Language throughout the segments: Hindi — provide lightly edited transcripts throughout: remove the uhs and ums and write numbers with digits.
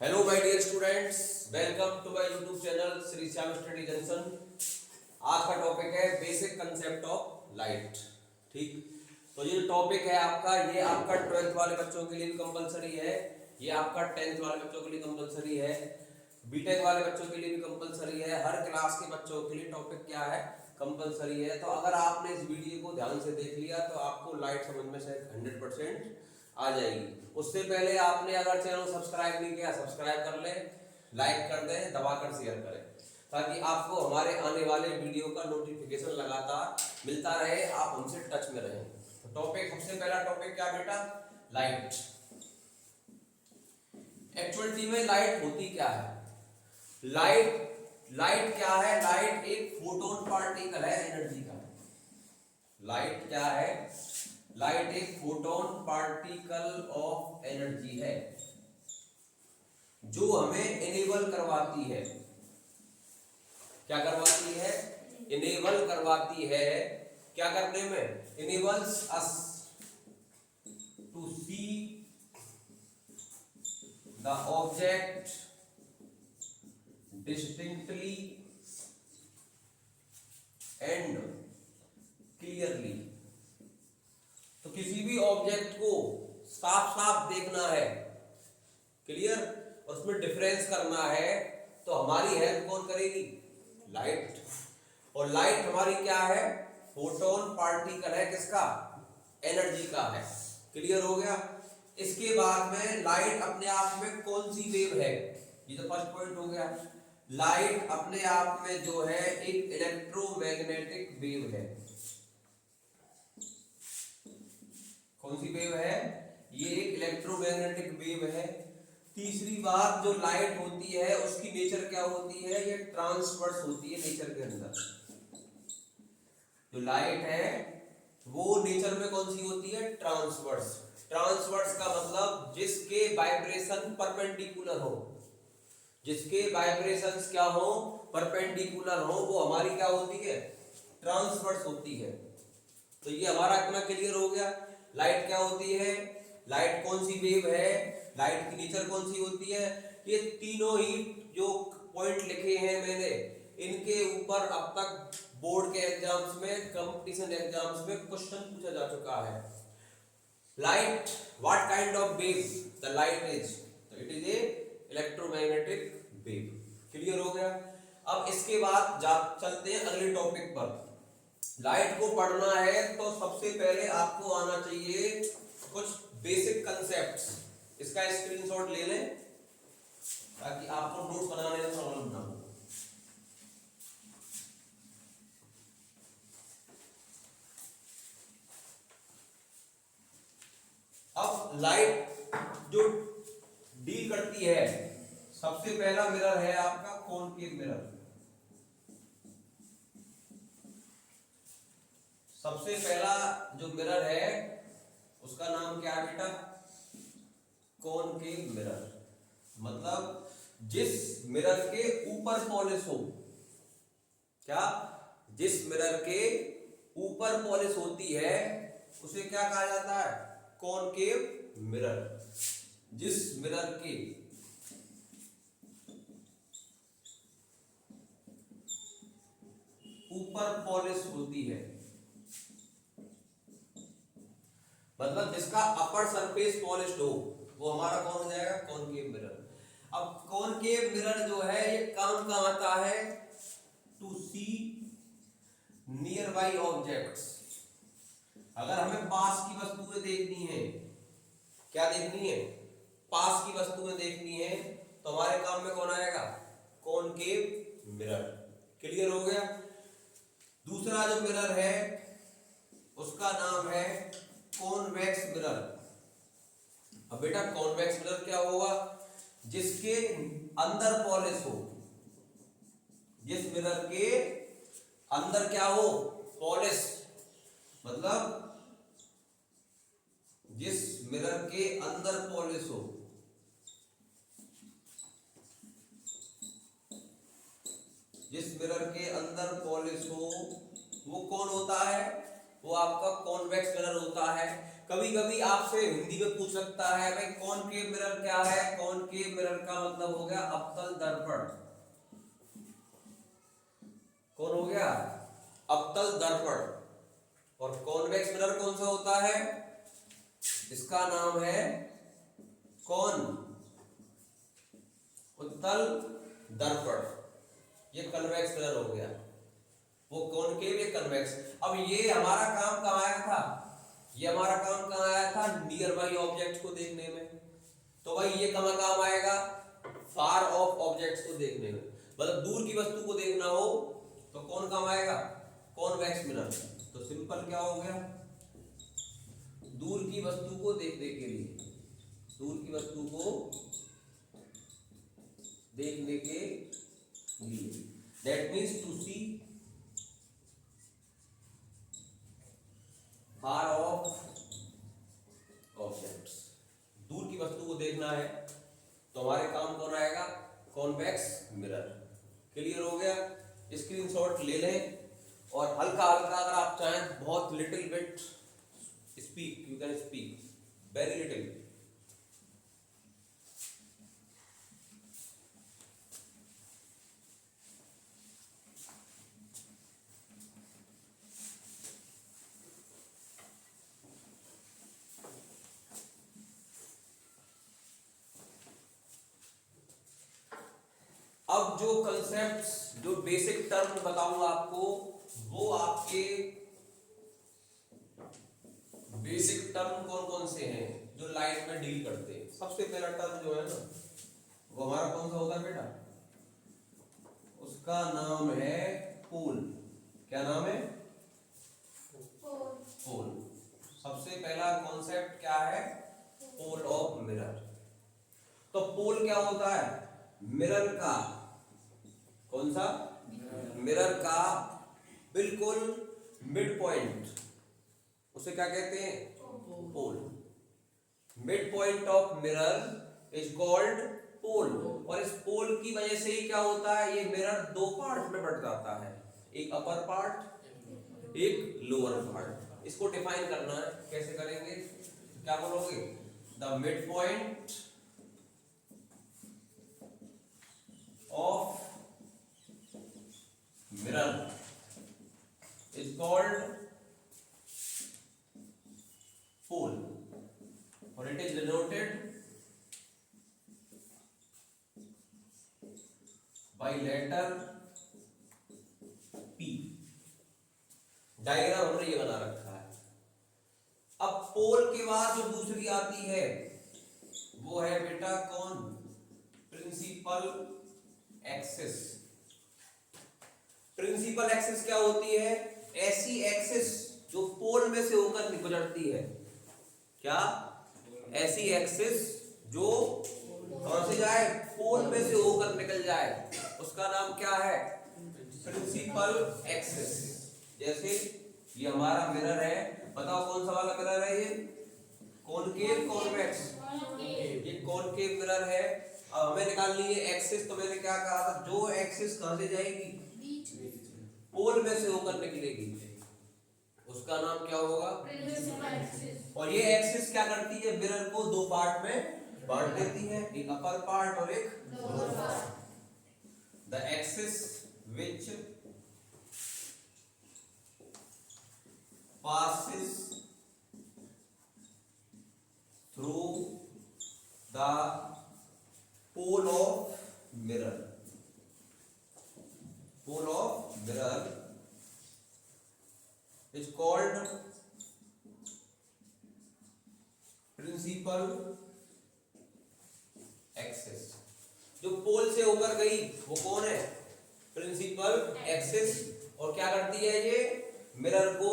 Hello my dear students, welcome to my YouTube channel Shri Shyam study junction. आज का टॉपिक है बेसिक कंसेप्ट ऑफ लाइट। ठीक, तो ये टॉपिक है आपका, ये आपका 12th वाले बच्चों के लिए भी कंपलसरी है, ये आपका 10th वाले बच्चों के लिए कंपलसरी है, बीटेक वाले बच्चों के लिए भी कंपलसरी है। हर क्लास के बच्चों के लिए टॉपिक क्या है, कंपलसरी है। तो अगर आपने इस वीडियो को ध्यान से देख लिया तो आपको लाइट समझ में से 100% आ जाएगी। उससे पहले आपने अगर चैनल सब्सक्राइब नहीं किया, सब्सक्राइब कर ले, लाइक कर दें, दबाकर शेयर करें, ताकि आपको हमारे आने वाले वीडियो का नोटिफिकेशन लगातार मिलता रहे, आप हमसे टच में रहें। तो टॉपिक, सबसे पहला टॉपिक क्या बेटा, लाइट। एक्चुअलिटी में लाइट होती क्या है? लाइट क्या है? लाइट एक फोटोन पार्टिकल है एनर्जी का। लाइट क्या है? लाइट एक फोटोन पार्टिकल ऑफ एनर्जी है जो हमें इनेबल करवाती है। क्या करवाती है? इनेबल करवाती है। क्या करने में? Enables us to see the object distinctly and clearly. तो किसी भी ऑब्जेक्ट को साफ साफ देखना है, क्लियर, और उसमें डिफरेंस करना है, तो हमारी हेल्प कौन करेगी? लाइट। और लाइट हमारी क्या है? फोटोन पार्टिकल है। किसका? एनर्जी का है। क्लियर हो गया? इसके बाद में लाइट अपने आप में कौन सी वेव है? ये तो फर्स्ट पॉइंट हो गया। लाइट अपने आप में जो है एक इलेक्ट्रोमैग्नेटिक वेव है। कौन सी वेव है? ये एक इलेक्ट्रोमैग्नेटिक वेव है। तीसरी बात, जो लाइट होती है उसकी नेचर क्या होती है? ये ट्रांसवर्स होती है नेचर के अंदर। जो लाइट है वो नेचर में कौन सी होती है? ट्रांसवर्स। ट्रांसवर्स का मतलब जिसके वाइब्रेशन परपेंडिकुलर हो, जिसके वाइब्रेशंस क्या हो? परपेंडिकुलर हो, वो हमारी क्या होती है? ट्रांसवर्स होती है। तो ये हमारा इतना क्लियर हो गया। लाइट क्या होती है? लाइट कौन सी वेव है? लाइट की नेचर कौन सी होती है? ये तीनों ही जो पॉइंट लिखे हैं मैंने, इनके ऊपर अब तक बोर्ड के एग्जाम्स में, कंपटीशन एग्जाम्स में क्वेश्चन पूछा जा चुका है। Light, what kind of wave the light is? तो it is a electromagnetic wave. Clear हो गया? अब इसके बाद चलते हैं अगले टॉपिक पर। लाइट को पढ़ना है तो सबसे पहले आपको आना चाहिए कुछ बेसिक कंसेप्ट्स। इसका स्क्रीनशॉट ले लें ताकि आपको नोट्स बनाने में प्रॉब्लम ना हो। अब लाइट जो डील करती है, सबसे पहला मिरर है आपका कॉनकेव मिरर। सबसे पहला जो मिरर है उसका नाम क्या है बेटा? Concave mirror. मतलब जिस मिरर के ऊपर पॉलिश हो। क्या? जिस मिरर के ऊपर पॉलिश होती है उसे क्या कहा जाता है? Concave mirror. जिस मिरर के ऊपर पॉलिश होती है, मतलब जिसका अपर सरफेस पॉलिश्ड हो, वो हमारा कौन हो जाएगा? Concave mirror. अब कॉनकेव मिरर जो है ये काम का आता है to see near by objects. अगर हमें पास की वस्तुएं देखनी है, क्या देखनी है? पास की वस्तुएं देखनी है, तो हमारे काम में कौन आएगा? Concave mirror. क्लियर हो गया? दूसरा जो मिरर है उसका नाम है कॉन्वेक्स मिरर। अब बेटा कॉन्वेक्स मिरर क्या होगा? जिसके अंदर पॉलिश हो। जिस मिरर के अंदर क्या हो? पॉलिश। मतलब जिस मिरर के अंदर पॉलिश हो, जिस मिरर के अंदर पॉलिश हो, वो कौन होता है? वो आपका कॉन्वेक्स मिरर होता है। कभी कभी आपसे हिंदी में पूछ सकता है भाई कॉनकेव मिरर क्या है। कॉनकेव मिरर का मतलब हो गया अवतल दर्पण। कौन हो गया? अवतल दर्पण। और कॉन्वेक्स मिरर कौन सा होता है? इसका नाम है कौन उत्तल दर्पण। ये कन्वेक्स मिरर हो गया। वो कॉनकेव ये कन्वेक्स। अब ये हमारा काम कहाँ आया था? ये हमारा काम कहाँ आया था? नियर बाई ऑब्जेक्ट को देखने में। तो भाई ये कहाँ काम आएगा? फार ऑफ ऑब्जेक्ट्स को देखने में। मतलब दूर की वस्तु को देखना हो तो कौन काम आएगा? Convex mirror. तो सिंपल क्या हो गया? दूर की वस्तु को देखने के लिए, दूर की वस्तु को देखने के लिए, that means to see far off objects. दूर की वस्तु को देखना है तो हमारे काम कौन आएगा? Convex mirror. क्लियर हो गया? स्क्रीनशॉट ले लें और हल्का हल्का अगर आप चाहें बहुत little bit speak, you can speak very little. अब जो कंसेप्ट्स, जो बेसिक टर्म बताऊंगा आपको, वो आपके बेसिक टर्म कौन कौन से हैं जो लाइट में डील करते हैं। सबसे पहला टर्म जो है ना वो हमारा कौन सा होता है बेटा? उसका नाम है पोल। क्या नाम है? पोल। सबसे पहला कॉन्सेप्ट क्या है? Pole of mirror. तो पोल क्या होता है? मिरर का, कौन सा? मिरर का बिल्कुल मिड पॉइंट, उसे क्या कहते हैं? Pole. Mid point of mirror is called pole. और इस पोल की वजह से ही क्या होता है? ये मिरर दो पार्ट में बट जाता है, एक अपर पार्ट, एक लोअर पार्ट। इसको डिफाइन करना है, कैसे करेंगे? क्या बोलोगे? The mid point of mirror is called pole और it is denoted by letter P। Diagram हमने ये बना रखा है। अब पोल के बाद जो दूसरी आती है वो है बेटा कौन? Principal axis. प्रिंसिपल एक्सिस क्या होती है? ऐसी एक्सिस जो पोल में से होकर गुजरती है। क्या? ऐसी एक्सिस जो कहां से जाए? पोल में से होकर निकल जाए, उसका नाम क्या है? Principal axis. जैसे ये हमारा मिरर है, बताओ कौन सा वाला मिरर है? ये कॉनकेव कॉन्वेक्स। ये कॉनकेव मिरर है। अब हमें निकालनी है एक्सिस। तो मैंने क्या कहा था? जो एक्सिस कहां से जाएगी? पोल में से होकर निकलेगी, उसका नाम क्या होगा? Principal axis. और ये एक्सिस क्या करती है? मिरर को दो पार्ट में बांट देती है, एक अपर पार्ट और एक lower part. The axis which passes through the pole of mirror. Pole of mirror is called principal axis। जो पोल से होकर गई वो कौन है? Principal axis. और क्या करती है? ये मिरर को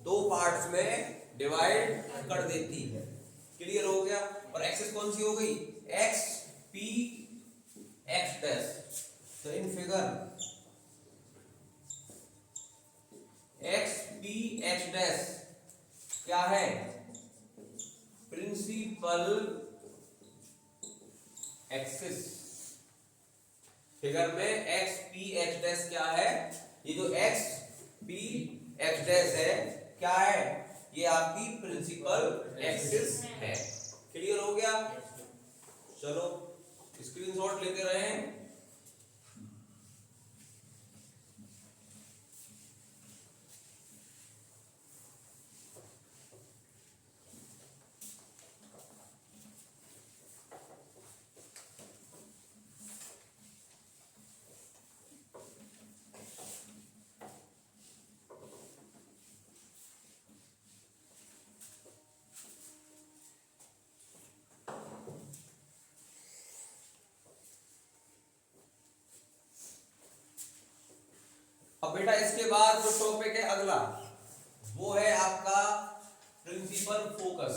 दो पार्ट्स में डिवाइड कर देती है। क्लियर हो गया? और एक्सिस कौन सी हो गई? X P X dash. तो in figure X P X dash क्या है? Principal axis. फिगर में एक्स पी एक्स डैश क्या है? ये जो एक्स पी एक्स डैश है क्या है, ये आपकी प्रिंसिपल एक्सिस है। क्लियर हो गया? चलो स्क्रीनशॉट लेते रहें। अब बेटा इसके बाद जो टॉपिक है अगला, वो है आपका प्रिंसिपल फोकस।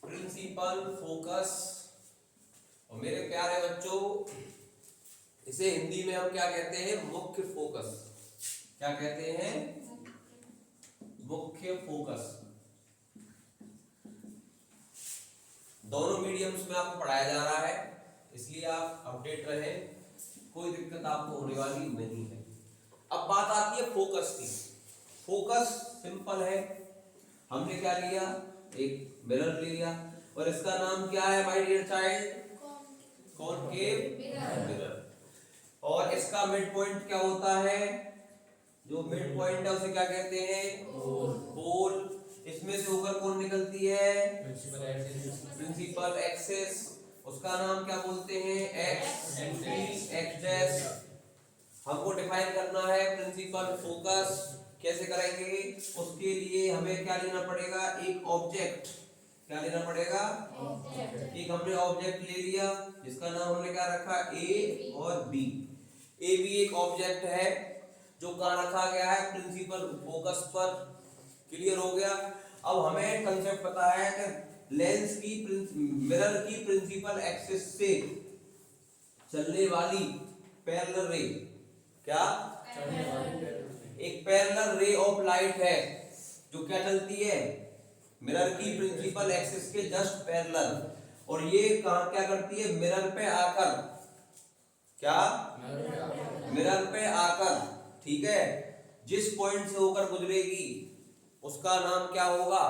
प्रिंसिपल फोकस, और मेरे प्यारे बच्चों इसे हिंदी में हम क्या कहते हैं, मुख्य फोकस। क्या कहते हैं? मुख्य फोकस। दोनों मीडियम्स में आपको पढ़ाया जा रहा है, इसलिए आप अपडेट रहें, कोई दिक्कत आपको होने वाली नहीं है। अब बात आती है फोकस की। फोकस सिंपल है, हमने क्या लिया, एक मिरर लिया और इसका नाम क्या है my dear child, concave mirror. और इसका मिड पॉइंट क्या होता है, जो मिड पॉइंट है उसे क्या कहते हैं, पोल। इसमें से होकर कौन निकलती है, प्रिंसिपल एक्सिस, उसका नाम क्या बोलते हैं, एक्स एक्सिस। हमको डिफाइन करना है प्रिंसिपल फोकस, कैसे करेंगे, उसके लिए हमें क्या लेना पड़ेगा, एक ऑब्जेक्ट। क्या लेना पड़ेगा, एक हमने ऑब्जेक्ट ले लिया जिसका नाम हमने क्या रखा, ए और बी। ए बी एक ऑब्जेक्ट है जो कहाँ रखा गया है, प्रिंसिपल फोकस पर। क्लियर हो गया? अब हमें कंसेप्ट पता है कि लेंस की मिरर की प्रिंसिपल एक्सिस से चलने वाली पैरेलल रे, क्या, एक पैरेलल रे ऑफ लाइट है जो क्या चलती है, मिरर की प्रिंसिपल एक्सिस के जस्ट पैरेलल। और ये कहां क्या करती है, मिरर पे आकर, क्या, मिरर पे आकर, ठीक है, जिस पॉइंट से होकर गुजरेगी उसका नाम क्या होगा,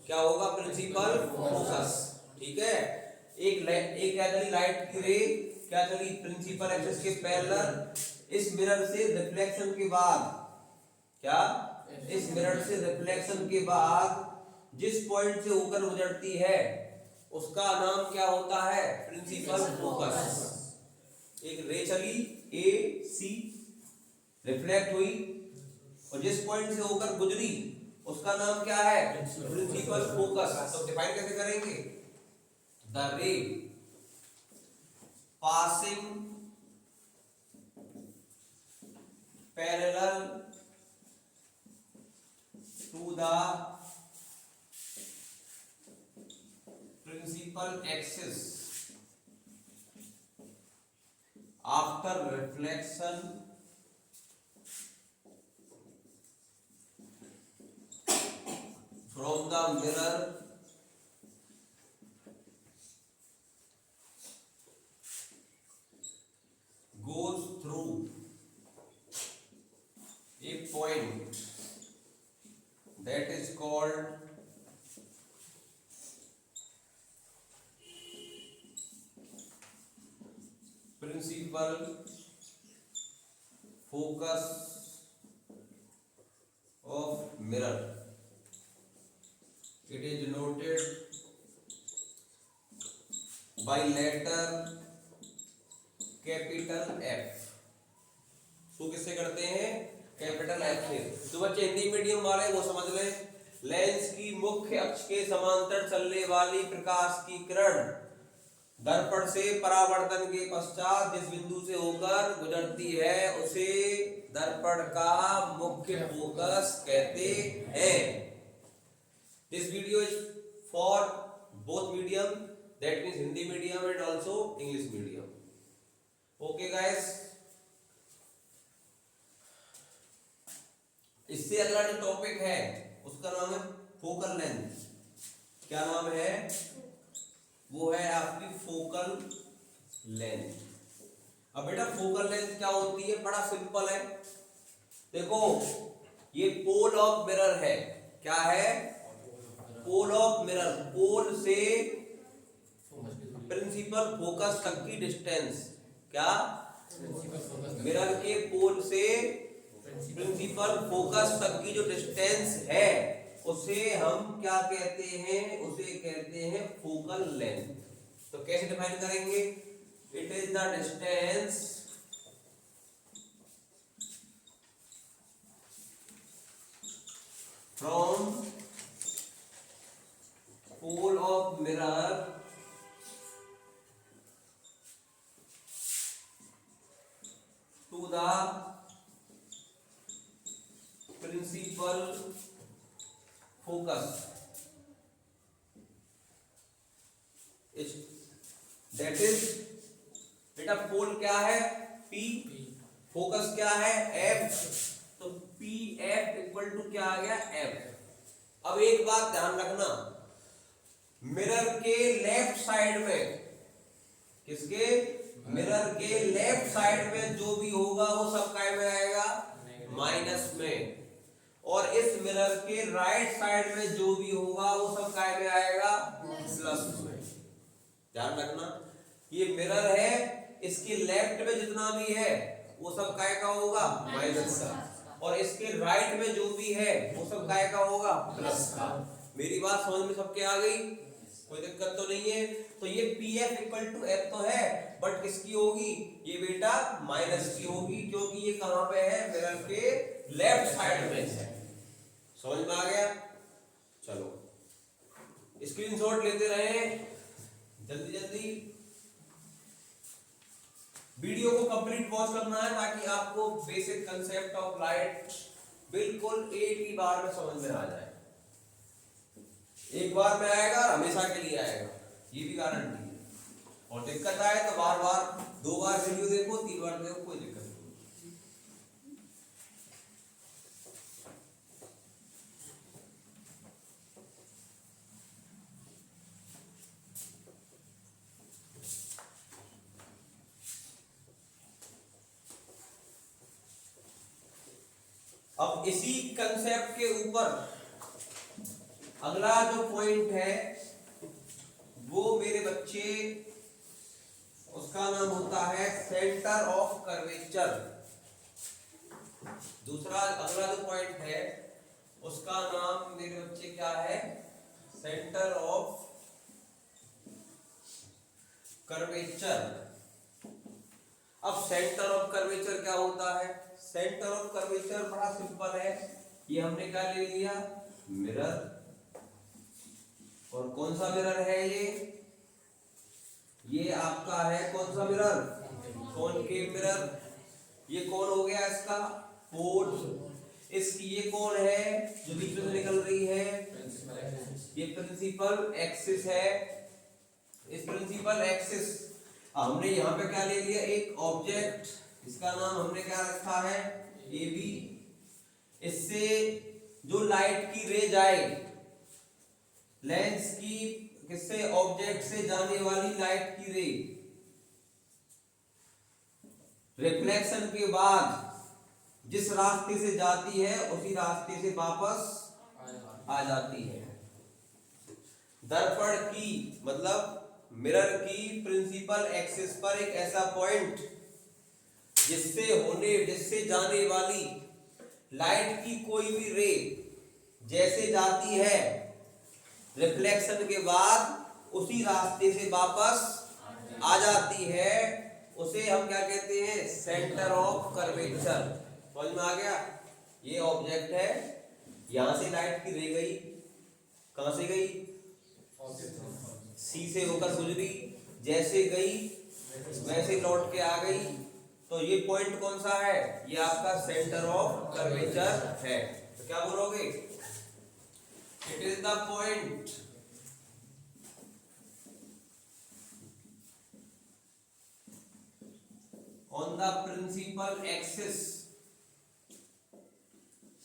क्या होगा, प्रिंसिपल फोकस। ठीक है, एक क्या चली, लाइट की रे क्या चली, प्रिंसिपल एक्सिस के पैरेलल। इस मिरर से रिफ्लेक्शन के बाद, क्या, इस मिरर से रिफ्लेक्शन के बाद जिस पॉइंट से होकर गुजरती है उसका नाम क्या होता है, प्रिंसिपल फोकस। एक रे चली ए सी, रिफ्लेक्ट हुई और जिस पॉइंट से होकर गुजरी उसका नाम क्या है, प्रिंसिपल फोकस। तो डिफाइन कैसे करेंगे, the ray passing parallel to the principal axis after reflection from the mirror goes through a point that is called principal focus of mirror. It is denoted by letter capital F। तो किससे करते हैं, कैपिटल F से। तो बच्चे हिंदी मीडियम वाले वो समझ लें, लेंस की मुख्य अक्ष के समांतर चलने वाली प्रकाश की किरण दर्पण से परावर्तन के पश्चात जिस बिंदु से होकर गुजरती है उसे दर्पण का मुख्य फोकस कहते हैं। This video is for both medium, that means Hindi medium and also English medium. Okay guys, इससे अगला जो टॉपिक है उसका नाम है फोकल लेंथ। क्या नाम है, वो है आपकी फोकल लेंथ। अब बेटा फोकल लेंथ क्या होती है, बड़ा सिंपल है। देखो ये पोल ऑफ मिरर है, क्या है? पोल ऑफ मिरर, पोल से प्रिंसिपल फोकस तक की डिस्टेंस, क्या? मिरर के पोल से प्रिंसिपल फोकस तक की जो डिस्टेंस है उसे हम क्या कहते हैं? उसे कहते हैं फोकल लेंथ। तो कैसे डिफाइन करेंगे? It is the distance from pole of mirror to the principal focus, that is, बेटा पोल क्या है? P, फोकस क्या है? F, तो पी एफ इक्वल टू क्या आ गया? F। अब एक बात ध्यान रखना, मिरर के लेफ्ट साइड में, किसके? मिरर के लेफ्ट साइड में जो भी होगा वो सब काय में आएगा? माइनस में। और इस मिरर के राइट साइड में जो भी होगा वो सब काय में आएगा? प्लस में। ध्यान रखना, ये मिरर है, इसके लेफ्ट में जितना भी है वो सब काय का होगा? माइनस का। और इसके राइट में जो भी है वो सब काय का होगा? प्लस का। मेरी बात समझ में सबके आ गई? कोई दिक्कत तो नहीं है? तो ये P F equal to F तो है, बट किसकी होगी? ये बेटा माइनस की होगी, क्योंकि ये कहां पे है? मिरर के लेफ्ट साइड में है। समझ में आ गया? चलो स्क्रीनशॉट लेते रहे जल्दी जल्दी। वीडियो को कंप्लीट वॉच करना है ताकि आपको बेसिक कंसेप्ट ऑफ लाइट बिल्कुल एक ही बार में समझ में आ जाए। एक बार में आएगा, हमेशा के लिए आएगा, ये भी गारंटी है। और दिक्कत आए तो बार बार, 2 बार वीडियो देखो, 3 बार देखो, कोई दिक्कत नहीं। अब इसी कंसेप्ट के ऊपर अगला जो पॉइंट है वो मेरे बच्चे, उसका नाम होता है सेंटर ऑफ कर्वेचर। दूसरा अगला जो पॉइंट है उसका नाम मेरे बच्चे क्या है? Centre of curvature. अब सेंटर ऑफ कर्वेचर क्या होता है? सेंटर ऑफ कर्वेचर बड़ा सिंपल है, ये हमने क्या ले लिया? मिरर। और कौन सा मिरर है ये आपका है कौन सा मिरर? Concave mirror. ये कौन हो गया इसका? पोल। इसकी ये कौन है जो बीच में निकल रही है? ये प्रिंसिपल एक्सिस है। इस प्रिंसिपल एक्सिस हमने यहाँ पे क्या ले लिया? एक ऑब्जेक्ट, इसका नाम हमने क्या रखा है? A B. इससे जो लाइट की रे जाए, लेंस की, किससे? ऑब्जेक्ट से जाने वाली लाइट की रे रिफ्लेक्शन के बाद जिस रास्ते से जाती है उसी रास्ते से वापस आ जाती है। दर्पण की मतलब मिरर की प्रिंसिपल एक्सिस पर एक ऐसा पॉइंट जिससे जाने वाली लाइट की कोई भी रे जैसे जाती है, रिफ्लेक्शन के बाद उसी रास्ते से वापस आ जाती है, उसे हम क्या कहते हैं? Centre of curvature. समझ में आ गया? ये ऑब्जेक्ट है, यहां से लाइट की रे गई, कहां से गई? सी से होकर गुजरी, जैसे गई वैसे लौट के आ गई, तो ये पॉइंट कौन सा है? ये आपका सेंटर ऑफ कर्वेचर है। तो क्या बोलोगे? It is the point on the principal axis.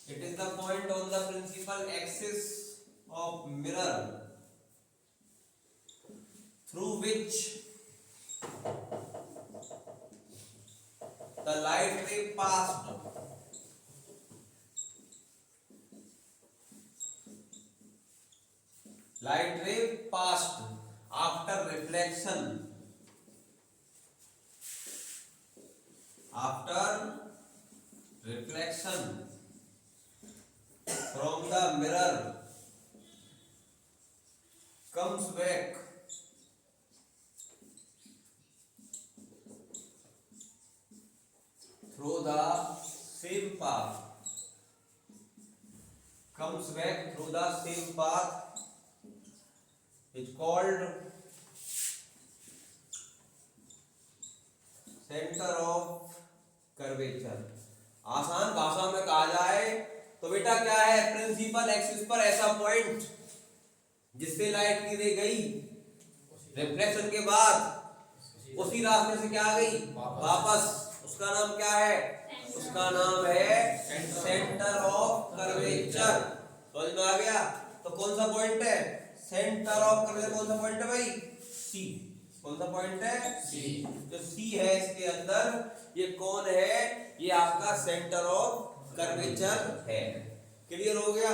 It is the point on the principal axis of mirror through which the light ray passed. passed after reflection from the mirror comes back through the same path is called center of curvature। आसान भाषा में कहा जाए तो बेटा क्या है, प्रिंसिपल एक्सिस पर ऐसा पॉइंट जिससे लाइट की रे गई रिफ्लेक्शन के बाद उसी रास्ते से क्या आ गई वापस, उसका नाम क्या है, उसका नाम है सेंटर ऑफ कर्वेचर। समझ में आ गया? तो कौन सा पॉइंट है सेंटर ऑफ कर्वेचर, कौन सा पॉइंट है भाई, सी। कौन सा पॉइंट है, सी। जो सी है इसके अंदर ये कौन है, ये आपका सेंटर ऑफ कर्वेचर है। क्लियर हो गया?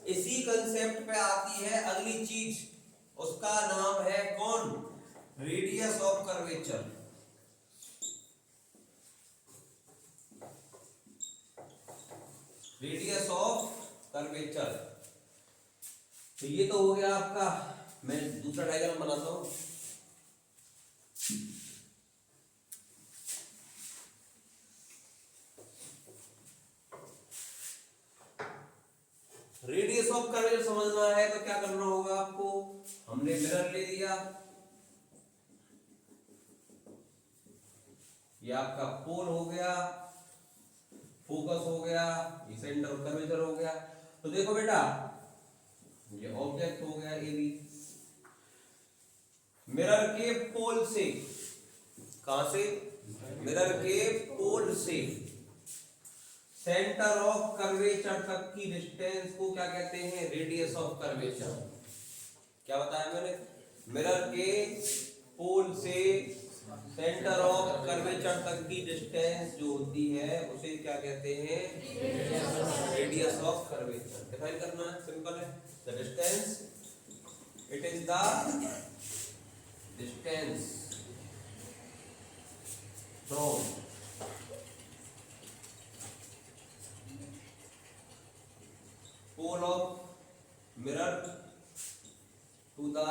इसी कंसेप्ट पे आती है अगली चीज, उसका नाम है कौन, radius of curvature. Radius of curvature. तो ये तो हो गया आपका, मैं दूसरा डायग्राम बनाता हूं। रेडियस ऑफ कर्वेचर समझना है तो क्या करना होगा आपको, हमने मिरर ले लिया, ये आपका पोल हो गया, फोकस हो गया, ये सेंटर ऑफ कर्वेचर हो गया। तो देखो बेटा ये ऑब्जेक्ट हो गया ए बी, मिरर के पोल से, कहां से, मिरर के पोल से सेंटर ऑफ कर्वेचर तक की डिस्टेंस को क्या कहते हैं, रेडियस ऑफ कर्वेचर। क्या बताया मैंने, मिरर के पोल से सेंटर ऑफ कर्वेचर तक की डिस्टेंस जो होती है उसे क्या कहते हैं, रेडियस ऑफ कर्वेचर। डिफाइन करना है, सिंपल है, the distance, it is the distance from pole of mirror to the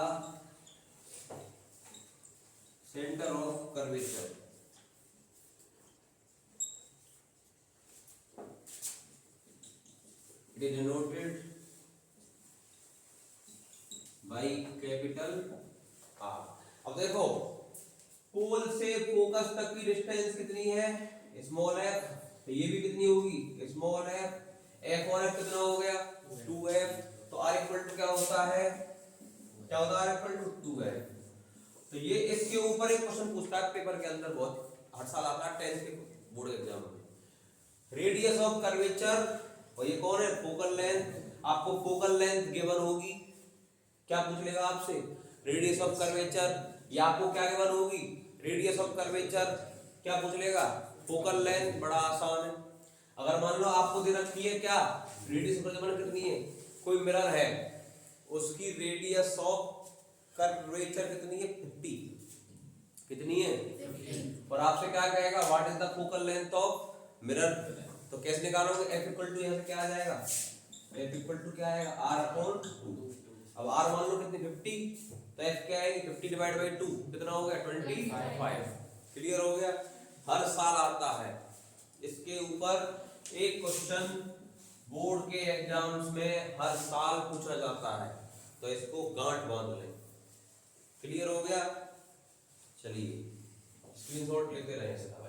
center of curvature। It is denoted by capital R। अब देखो पोल से फोकस तक की डिस्टेंस कितनी है, स्मॉल एफ, तो ये भी कितनी होगी, स्मॉल एफ। एफ और एफ कितना हो गया, 2f। तो r इक्वल टू क्या होता है, क्या होता है, r इक्वल टू 2f। तो ये इसके ऊपर एक क्वेश्चन पूछता है पेपर के अंदर, बहुत हर साल आता है 10th के बोर्ड एग्जाम में, रेडियस ऑफ कर्वेचर, और ये कौन है, फोकल लेंथ। आपको फोकल लेंथ गिवन होगी, क्या पूछ लेगा आपसे, रेडियस ऑफ कर्वेचर, या आपको क्या गिवन होगी, रेडियस ऑफ कर्वेचर, क्या पूछ लेगा, फोकल लेंथ। बड़ा आसान है। अगर मान लो आपको दे रखी है क्या, रेडियस ऑफ कर्वेचर कितनी है, कोई मिरर है उसकी रेडियस ऑफ कर्वेचर कितनी है, 50, कितनी है 50। और आपसे क्या कहेगा, what is the focal length of mirror. तो कैसे निकालोगे, f इक्वल टू यहाँ से क्या आ जाएगा, f इक्वल टू क्या आएगा, r अपॉन 2। अब r मान लो कितनी 50, तो f क्या आएगी, 50 डिवाइड बाई 2 कितना हो गया, 25। क्लियर हो गया? हर साल आता है इसके ऊपर एक क्वेश्चन, बोर्ड के एग्जाम्स में हर साल पूछा जाता है, तो इसको गांठ बांध लें। क्लियर हो गया? चलिए स्क्रीनशॉट लेते रहे सदा भाई।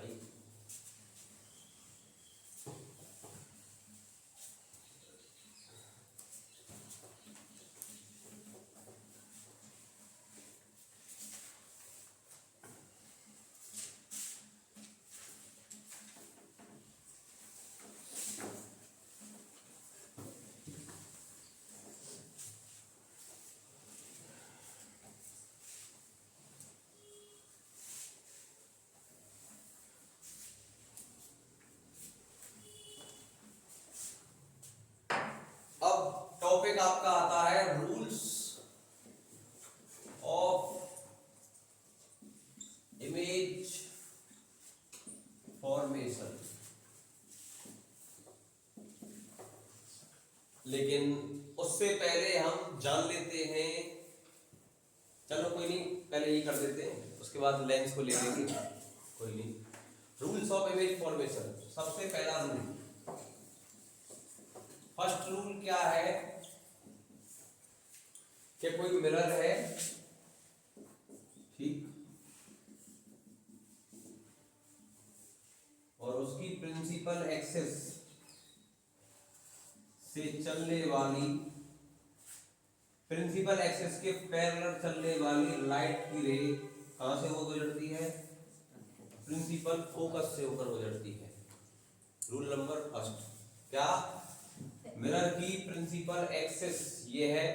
टॉपिक आपका आता है रूल्स लेकिन उससे पहले हम जान लेते हैं, चलो कोई नहीं, पहले ये कर देते हैं, उसके बाद लेंस को ले लेंगे, कोई नहीं। रूल्स ऑफ इमेज फॉर्मेशन, सबसे पहला रूल, फर्स्ट रूल क्या है कि कोई मिरर है, ठीक, और उसकी प्रिंसिपल एक्सिस से चलने वाली, प्रिंसिपल एक्सिस के पैरेलल चलने वाली लाइट की रे कहां से वो गुजरती है, प्रिंसिपल फोकस से होकर गुजरती है। रूल नंबर फर्स्ट, क्या, मिरर की प्रिंसिपल एक्सिस ये है,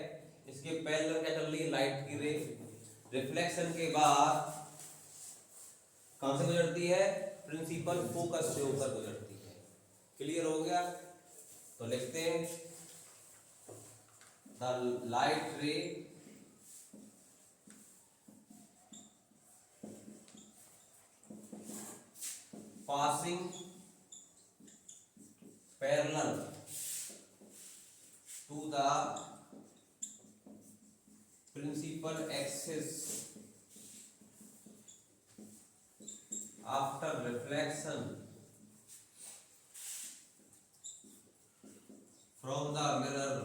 इसके पैरेलल क्या चल रही है, लाइट की रे, रिफ्लेक्शन के बाद कहां से गुजरती है, प्रिंसिपल फोकस से होकर गुजरती है। क्लियर हो गया? तो लिखते हैं, द लाइट रे passing parallel to the principal axis after reflection from the mirror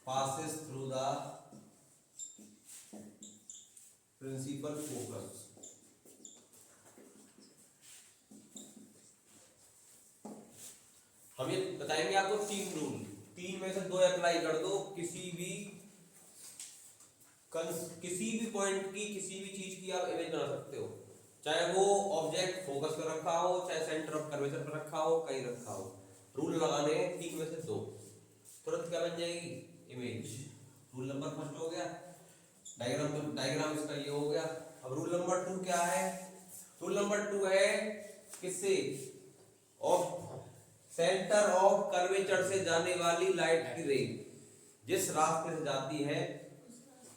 passes through the principal focus. हम ये बताएंगे आपको तीन रूल, तीन में से दो अप्लाई कर दो, किसी भी पॉइंट की, किसी भी चीज की आप इमेज बना सकते हो, चाहे वो ऑब्जेक्ट फोकस पर रखा हो, चाहे सेंटर ऑफ कर्वेचर पर रखा हो, कहीं रखा हो। रूल लगाने तीन में से दो, तुरंत क्या बन जाएगी, इमेज। रूल नंबर फर्स्ट हो गया, डायग्राम इसका ये हो गया। अब रूल नंबर 2 क्या है, रूल नंबर 2 है किससे, ऑफ सेंटर ऑफ कर्वेचर से जाने वाली लाइट की रे जिस रास्ते से जाती है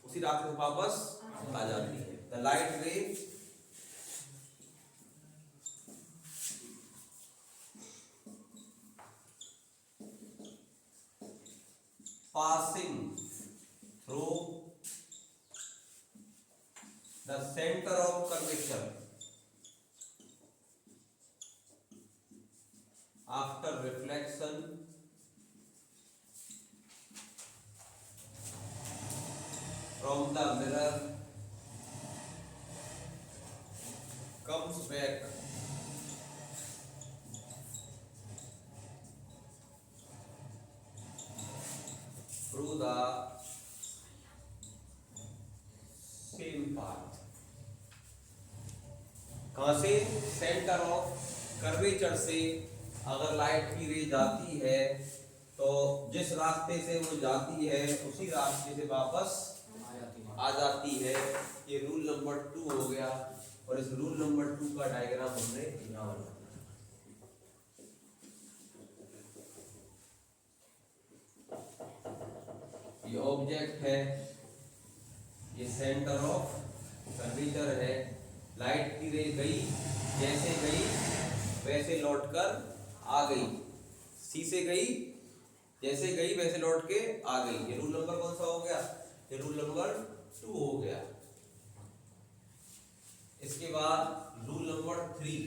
उसी रास्ते से वापस आ जाती है। द लाइट रे passing through the center of curvature after reflection from the mirror comes back through the same path। कहां से, सेंटर ऑफ कर्वेचर से अगर लाइट की रे जाती है तो जिस रास्ते से वो जाती है उसी रास्ते से वापस आ जाती है। ये रूल नंबर 2 हो गया, और इस रूल नंबर 2 का डायग्राम हमने यहां बनाया। ये ऑब्जेक्ट है, ये सेंटर ऑफ कर्वेचर है, लाइट की रे गई, जैसे गई वैसे लौटकर आ गई, सी से गई, जैसे गई वैसे लौट के आ गई। ये रूल नंबर कौन सा हो गया, ये रूल नंबर 2 हो गया। इसके बाद रूल नंबर 3,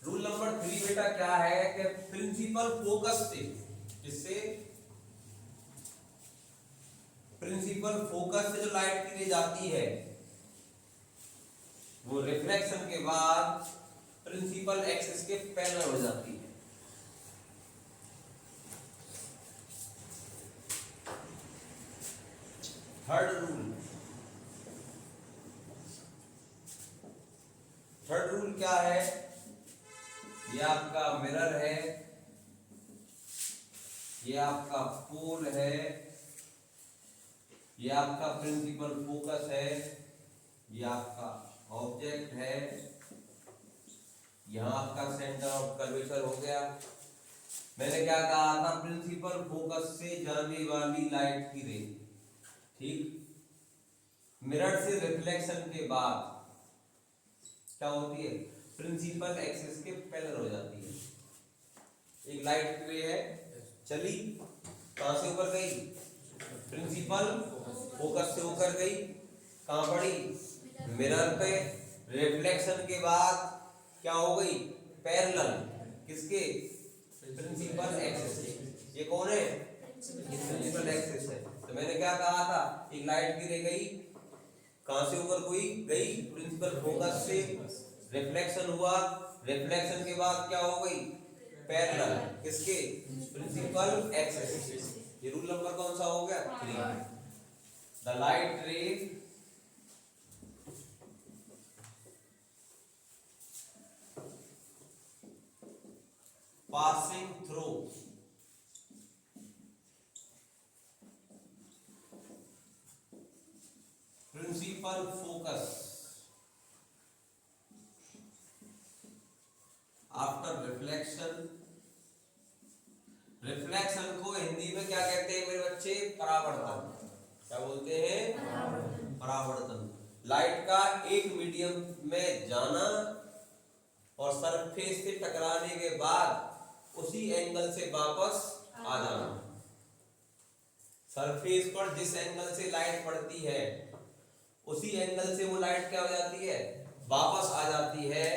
रूल नंबर 3 बेटा क्या है कि प्रिंसिपल फोकस से, जिससे प्रिंसिपल फोकस से जो लाइट की रे जाती है वो रिफ्लेक्शन के बाद प्रिंसिपल एक्सिस के पैरेलल हो जाती है। थर्ड रूल क्या है, ये आपका मिरर है, ये आपका पोल है, ये आपका प्रिंसिपल फोकस है, ये आपका ऑब्जेक्ट है, यहां आपका सेंटर ऑफ कर्वेचर हो गया। मैंने क्या कहा था, प्रिंसिपल फोकस से जाने वाली लाइट की रे, ठीक, मिरर से रिफ्लेक्शन के बाद क्या होती है, प्रिंसिपल एक्सिस के पैरेलल हो जाती है। एक लाइट रे है, चली कहां से होकर गई, प्रिंसिपल फोकस से होकर गई, कहां पड़ी, मिरर पे, रिफ्लेक्शन के बाद क्या हो गई, पैरेलल किसके, प्रिंसिपल एक्सिस के। ये कौन है, प्रिंसिपल एक्सिस है। तो मैंने क्या कहा था, एक लाइट गिरे गई, कहां से होकर कोई गई, प्रिंसिपल फोकस से, रिफ्लेक्शन हुआ, रिफ्लेक्शन के बाद क्या हो गई, पैरेलल किसके, प्रिंसिपल एक्सिस। ये रूल नंबर कौन सा हो गया, 3। द लाइट रे passing through principal focus after reflection, reflection को हिंदी में क्या कहते हैं मेरे बच्चे, परावर्तन। क्या बोलते हैं, परावर्तन। लाइट का एक मीडियम में जाना और सरफेस से टकराने के बाद उसी एंगल से वापस आ जाना। सरफेस पर जिस एंगल से लाइट पड़ती है उसी एंगल से वो लाइट क्या हो जाती है, वापस आ जाती है।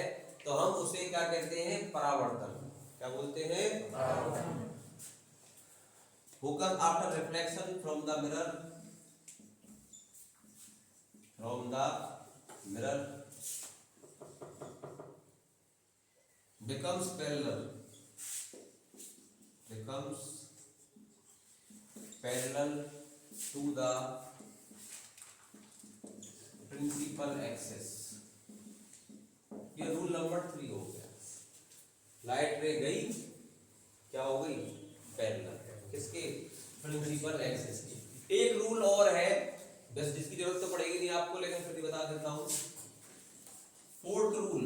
तो हम उसे क्या कहते हैं, परावर्तन। क्या बोलते हैं, परावर्तन। Focus after reflection from the mirror becomes parallel to the principal axis। ये रूल नंबर 3 हो गया। लाइट रे गई, क्या हो गई, पैरेलल किसके, प्रिंसिपल एक्सिस के। एक रूल और है, बस जिसकी जरूरत तो पड़ेगी नहीं आपको, लेकिन फिर भी बता देता हूं। फोर्थ रूल,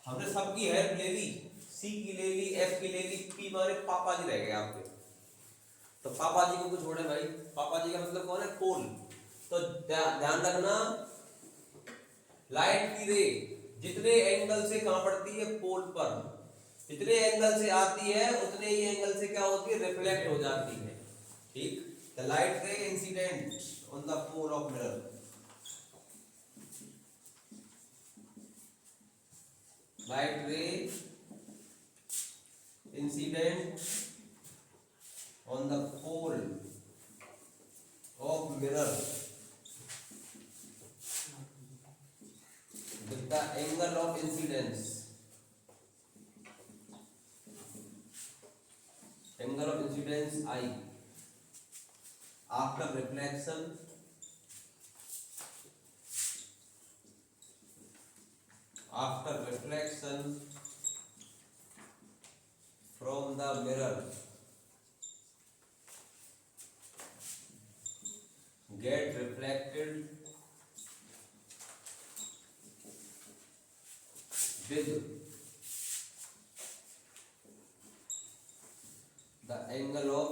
हमने सबकी हेल्प ले ली, सी की ले ली, एफ की ले ली, पी माने पापा जी रह गए आपके। तो पापा जी को कुछ छोड़े भाई, पापा जी का मतलब कौन है, पोल। तो ध्यान रखना, लाइट की रे जितने एंगल से कहां पड़ती है, पोल पर, जितने एंगल से आती है उतने ही एंगल से क्या होती है, रिफ्लेक्ट हो जाती है। ठीक, the light ray incident on the pole of mirror, light ray incident on the pole of mirror with the angle of incidence I after reflection from the mirror get reflected with the angle of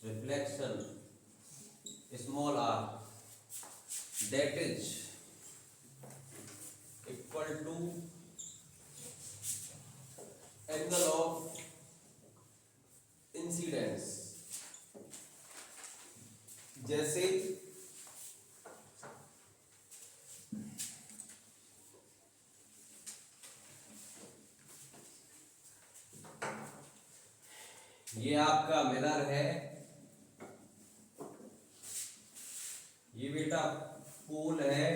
reflection small r, that is equal to angle of incidence। जैसे ये आपका मिरर है, ये बेटा पोल है,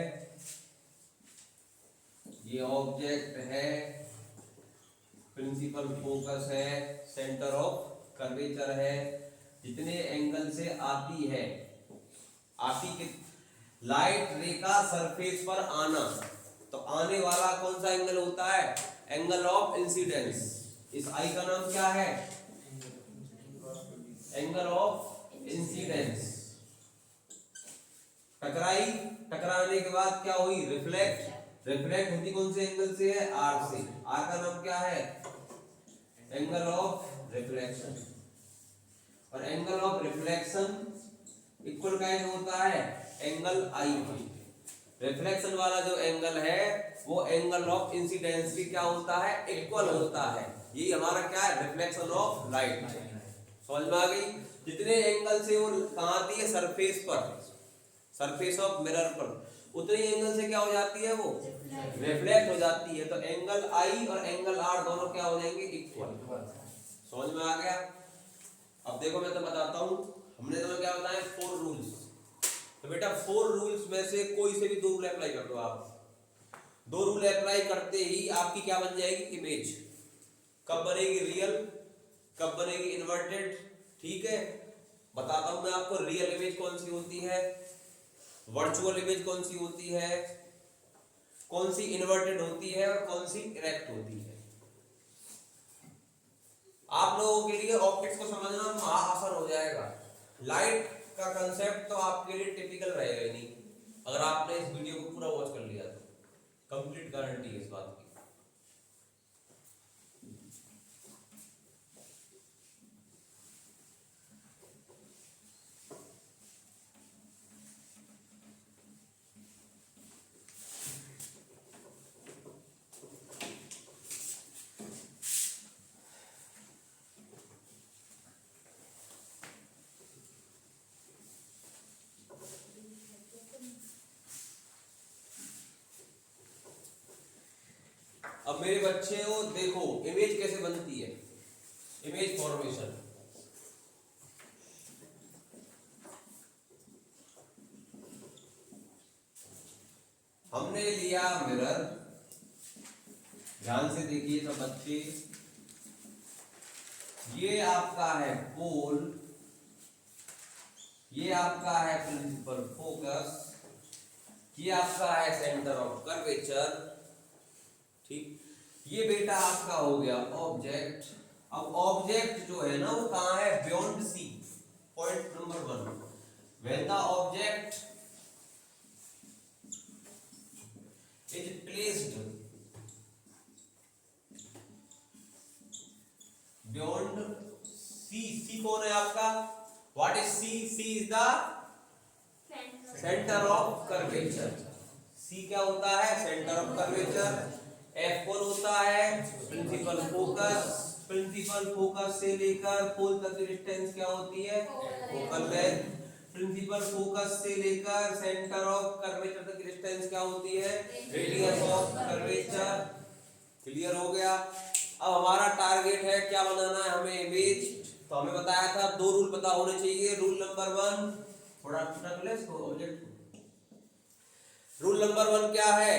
ये ऑब्जेक्ट है, प्रिंसिपल फोकस है, सेंटर ऑफ कर्वेचर है। जितने एंगल से आती है, के लाइट रे का सरफेस पर आना, तो आने वाला कौन सा एंगल होता है, एंगल ऑफ इंसिडेंस। इस आई का नाम क्या है, एंगल ऑफ इंसिडेंस। टकराई, टकराने के बाद क्या हुई, रिफ्लेक्ट होती कौन से एंगल से है, आर से। आर का नाम क्या है, एंगल ऑफ रिफ्लेक्शन। और एंगल ऑफ रिफ्लेक्शन इक्वल का होता है एंगल आई। रिफ्लेक्शन वाला जो एंगल है वो एंगल ऑफ इंसिडेंस की क्या होता है, इक्वल होता है। यही हमारा क्या है, रिफ्लेक्शन ऑफ लाइट। समझ में आ गई। जितने एंगल से वो कहाँ आती है, सरफेस पर, सरफेस ऑफ मिरर पर, उतने एंगल से क्या हो जाती है, वो रिफ्लेक्ट हो जाती है। तो एंगल आई और एंगल आर दोनों क्या हो जाएंगे, इक्वल। समझ में आ गया। अब देखो मैं तो बताता हूँ, हमने तुम्हें क्या बताया, 4 रूल्स। तो बेटा 4 रूल्स में से कोई से भी 2 रूल अप्लाई कर दो आप। 2 रूल अप्लाई करते ही आपकी क्या बन जाएगी, इमेज। कब बनेगी रियल, कब बनेगी इन्वर्टेड। ठीक है, बताता हूं मैं आपको। रियल इमेज कौन सी होती है, वर्चुअल इमेज कौन सी होती है, कौन सी इन्वर्टेड होती है और कौन सी इरेक्ट होती है। आप लोगों के लिए ऑप्टिक्स को समझना आसान हो जाएगा। लाइट का कंसेप्ट तो आपके लिए टिपिकल रहेगा ही नहीं, अगर आपने इस वीडियो को पूरा वॉच कर लिया तो। कंप्लीट गारंटी है इस बात की। अब मेरे बच्चे हो, देखो इमेज कैसे बनती है, इमेज फॉर्मेशन। हमने लिया मिरर, ध्यान से देखिए सब बच्चे, ये आपका है पोल, ये आपका है प्रिंसिपल फोकस, ये आपका है सेंटर ऑफ कर्वेचर। ठीक, ये बेटा आपका हो गया ऑब्जेक्ट। अब ऑब्जेक्ट जो है ना वो कहां है, beyond C. Point number 1, when the object is placed beyond C. C कौन है आपका, what is C, C is the centre of curvature. C क्या होता है, सेंटर ऑफ कर्वेचर। एफ कौन होता है, प्रिंसिपल फोकस। प्रिंसिपल फोकस से लेकर पोल तक की डिस्टेंस क्या होती है, फोकल लेंथ। प्रिंसिपल फोकस से लेकर सेंटर ऑफ कर्वेचर तक की डिस्टेंस क्या होती है, रेडियस ऑफ कर्वेचर। क्लियर हो गया। अब हमारा टारगेट है क्या बनाना है हमें, इमेज। तो हमें बताया था 2 रूल पता होने चाहिए। रूल नंबर 1, थोड़ा ऑब्जेक्ट। रूल नंबर 1 क्या है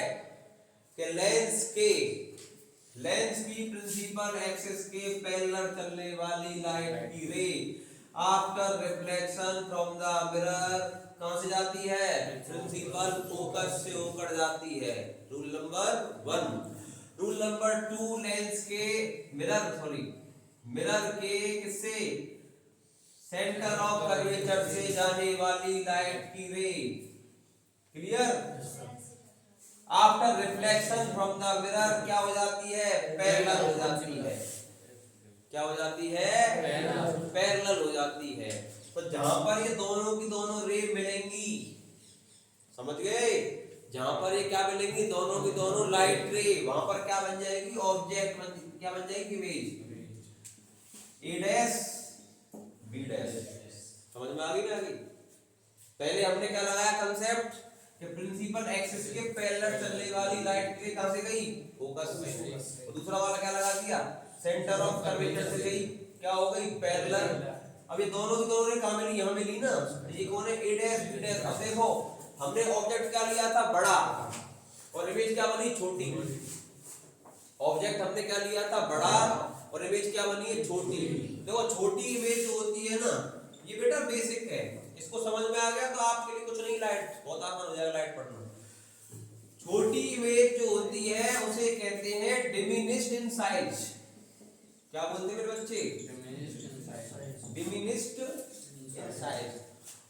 कि लेंस की प्रिंसिपल एक्सिस के पैरेलल चलने वाली लाइट की रे after reflection from the mirror कहां से जाती है, प्रिंसिपल फोकस से होकर जाती है। Rule number 1। Rule number 2, lens के मिरर के किससे, सेंटर ऑफ कर्वेचर से जाने वाली लाइट की रे, clear, after reflection from the mirror क्या हो जाती है, पैरेलल हो जाती है। क्या हो जाती है, पैरेलल हो जाती है। तो जहां पर ये दोनों की दोनों रे मिलेंगी, समझ गए, जहां पर ये क्या मिलेंगी, दोनों की दोनों लाइट रे, वहां पर क्या बन जाएगी, ऑब्जेक्ट क्या बन जाएगी, इमेज। ए डैश बी डैश। समझ में आ गई ना। अभी पहले हमने क्या लगाया कंसेप्ट कि प्रिंसिपल एक्सिस के पैरेलल चलने वाली लाइट के कहां से गई, फोकस में। और दूसरा वाला क्या लगा दिया, सेंटर ऑफ कर्वेचर से गई, क्या हो गई, पैरेलल। अब ये दोनों की दोनों कहां मिली, यहां मिली ना। ये कौन है, ए डैश बी डैश। अब देखो हमने ऑब्जेक्ट क्या लिया था, बड़ा, और इमेज क्या बनी, छोटी। ऑब्जेक्ट हमने क्या लिया था, बड़ा, और इमेज क्या बनी है, छोटी। देखो छोटी इमेज जो होती है ना, ये बेटा बेसिक है, इसको समझ में आ गया तो आपके लिए कुछ नहीं, लाइट बहुत आसान हो जाएगा लाइट पढ़ना। छोटी इमेज जो होती है उसे कहते हैं डिमिनिश्ड इन साइज। क्या बोलते हैं मेरे बच्चे, डिमिनिश्ड इन साइज।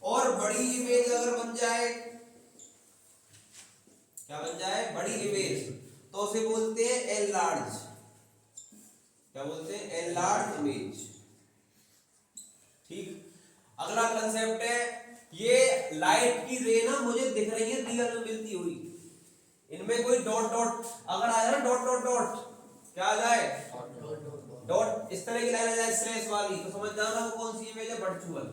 और बड़ी इमेज अगर बन जाए, क्या बन जाए, बड़ी इमेज, तो उसे बोलते हैं एनलार्ज। क्या बोलते हैं, एनलार्ज इमेज। ठीक, अगला कंसेप्ट है ये लाइट की रे ना मुझे दिख रही है रियल में मिलती हुई, इनमें कोई डॉट डॉट अगर आ जाए ना, डॉट डॉट डॉट क्या आ जाए, डॉट इस तरह की लाइन आ जाए स्लैश वाली, तो समझ जाना वो कौन सी इमेज है, वर्चुअल।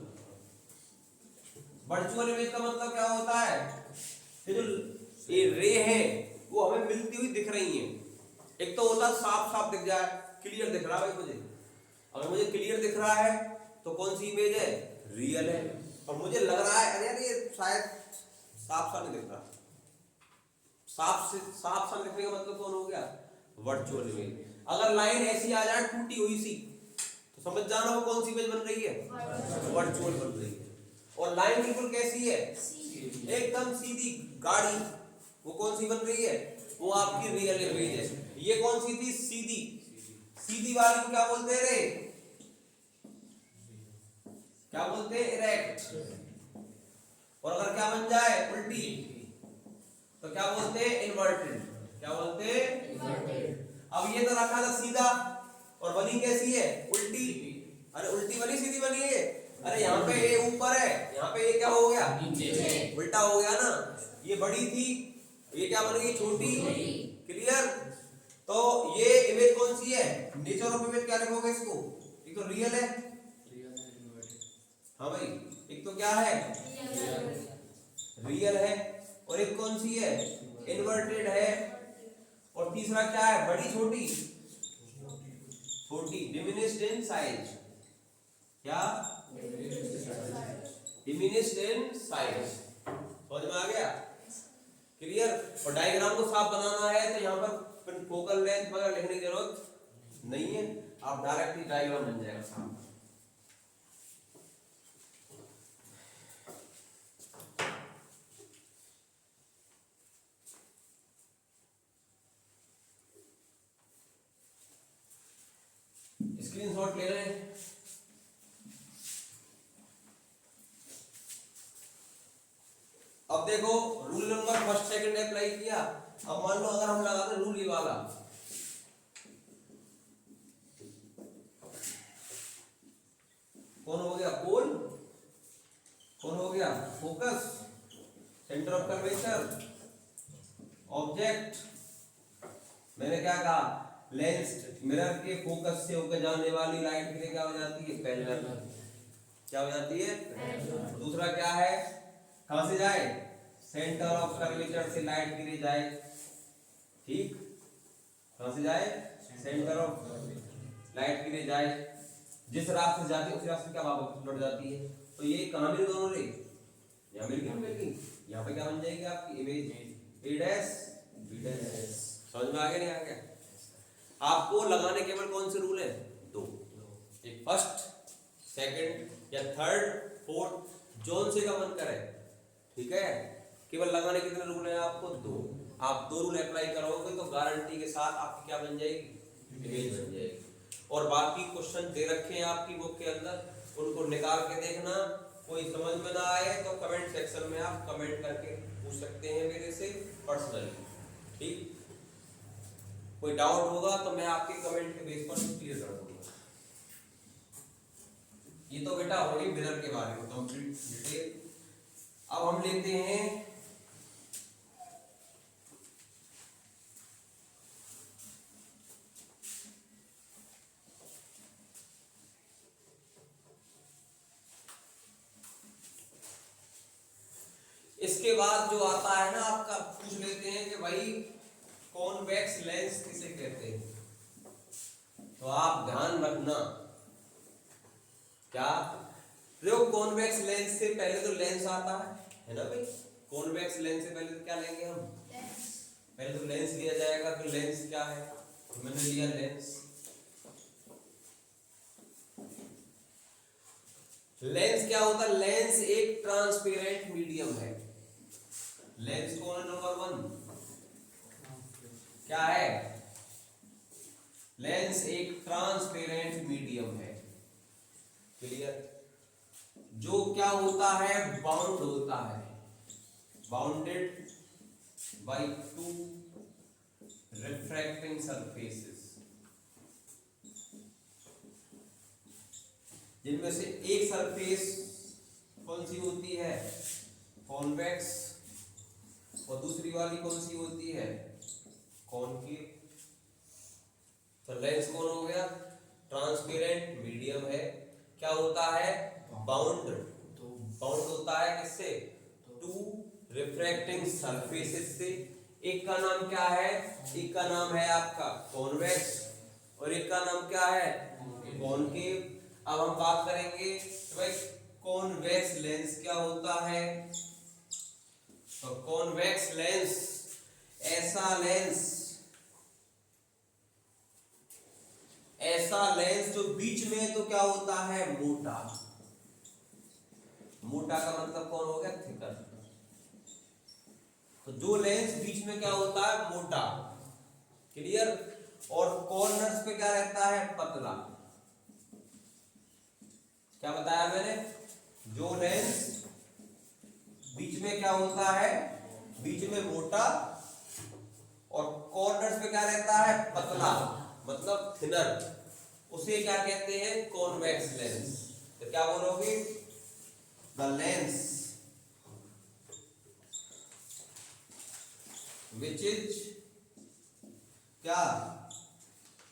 वर्चुअल इमेज का मतलब क्या होता है कि जो ये रे है वो हमें मिलती हुई दिख रही है। एक तो होता साफ साफ दिख जाए, क्लियर दिख रहा है मुझे, अगर मुझे क्लियर दिख रहा है तो कौन सी इमेज है, रियल है। और मुझे लग रहा है अरे यार ये शायद साफ साफ नहीं दिख रहा, साफ साफ दिखने का मतलब कौन हो गया, वर्चुअल इमेज। अगर लाइन ऐसी आ जाए टूटी हुई सी तो समझ जाना वो कौन सी इमेज बन रही है, वर्चुअल बन रही है। और लाइन बिल्कुल कैसी है, एकदम सीधी गाड़ी, वो कौन सी बन रही है, वो आपकी रियल इमेज है। ये कौन सी थी, सीधी, सीधी वाली को क्या बोलते हैं रे, क्या बोलते हैं, इरेक्ट। और अगर क्या बन जाए उल्टी तो क्या बोलते हैं, इन्वर्टेड। क्या बोलते हैं, इन्वर्टेड। अब ये तो रखा था सीधा और बनी कैसी है, उल्टी। अरे उल्टी बनी सीधी बनी है, अरे यहाँ पे ये ऊपर है, यहाँ पे ये क्या हो गया, नीचे, उल्टा हो गया ना। ये बड़ी थी, ये क्या बन गई, छोटी। क्लियर। तो ये इमेज कौन सी है, नेचर ऑफ इमेज क्या लिखोगे इसको, एक तो रियल है, हाँ भाई, एक तो क्या है, रियल है, और एक कौन सी है, इन्वर्टेड है, और तीसरा क्या है, बड़ी छोटी, छोटी, डिमिनिश्ड इन साइज। क्या, डिमिनिश्ड इन साइज। समझ में आ गया, क्लियर। और डायग्राम को साफ बनाना है तो यहाँ पर फोकल लेंथ वगैरह लिखने की जरूरत नहीं है, आप डायरेक्टली डायग्राम बन जाएगा साफ। स्क्रीनशॉट ले रहे हैं। अब देखो rule number first second apply किया। अब मान लो अगर हम लगाते रूल ये वाला, कौन हो गया पोल, कौन हो गया focus, centre of curvature, object. मैंने क्या कहा, लेंस मिरर के फोकस से होकर जाने वाली लाइट के लिए क्या हो जाती है, पैरेलल। क्या हो जाती है, दूसरा क्या है, कहां से जाए, सेंटर ऑफ कर्वेचर से लाइट गिरे जाए, ठीक, कहां से जाए, सेंटर ऑफ लाइट गिरे जाए, जिस रास्ते से जाती है उस रास्ते क्या वापस लौट जाती है। तो ये कहां मिल दोनों रे, यहाँ मिल गई, यहाँ पे क्या बन जाएगी आपकी इमेज, ए डैश बी डैश। समझ में आ गया, नहीं आ गया। आपको लगाने केवल कौन से रूल है, दो, एक फर्स्ट सेकंड या थर्ड फोर्थ, जोन से का मन करे, ठीक है। केवल लगाने कितने रूल है आपको, दो। आप दो रूल अप्लाई करोगे तो गारंटी के साथ आपकी क्या बन जाएगी, इमेज बन जाएगी। और बाकी क्वेश्चन दे रखे हैं आपकी बुक के अंदर, उनको निकाल के देखना। कोई समझ में ना आए तो कमेंट सेक्शन में आप कमेंट करके पूछ सकते हैं मेरे से पर्सनली, ठीक। कोई डाउट होगा तो मैं आपके कमेंट के बेस पर क्लियर कर दूंगा। ये तो बेटा हो गई मिरर के बारे में कंप्लीट डिटेल। अब हम लेते हैं इसके बाद जो आता है ना आपका, पूछ लेते हैं कि भाई कॉन्वेक्स लेंस किसे कहते हैं। तो आप ध्यान रखना, क्या देखो कॉन्वेक्स लेंस से पहले तो लेंस आता है ना भाई। कॉन्वेक्स लेंस से पहले तो क्या लेंगे हम, पहले तो लेंस लिया जाएगा। तो लेंस क्या है, मैंने लिया लेंस। लेंस क्या होता है, लेंस एक ट्रांसपेरेंट मीडियम है। लेंस कौन है, नंबर वन क्या है, लेंस एक ट्रांसपेरेंट मीडियम है। क्लियर। जो क्या होता है, बाउंड होता है, bounded by two refracting surfaces, जिनमें से एक सरफेस कौन सी होती है, कॉन्वेक्स, और दूसरी वाली कौन सी होती है, कॉनकेव। तो लेंस कौन हो गया, ट्रांसपेरेंट मीडियम है, क्या होता है, बाउंड, बाउंड होता है किससे, टू रिफ्रैक्टिंग सरफेसेस से। एक का नाम क्या है, एक का नाम है आपका कॉन्वेक्स और एक का नाम क्या है, कॉनकेव। अब हम बात करेंगे तो भाई कॉन्वेक्स लेंस क्या होता है। तो कॉन्वेक्स लेंस ऐसा लेंस जो बीच में तो क्या होता है, मोटा, मोटा का मतलब कौन हो गया, थिकर। तो जो लेंस बीच में क्या होता है, मोटा, क्लियर, और कॉर्नर्स पे क्या रहता है, पतला। क्या बताया मैंने, जो लेंस बीच में क्या होता है, बीच में मोटा और कॉर्नर्स पे क्या रहता है, पतला, मतलब थिनर, उसे क्या कहते हैं, कॉन्वेक्स लेंस। तो क्या बोलोगे, द लेंस which is क्या,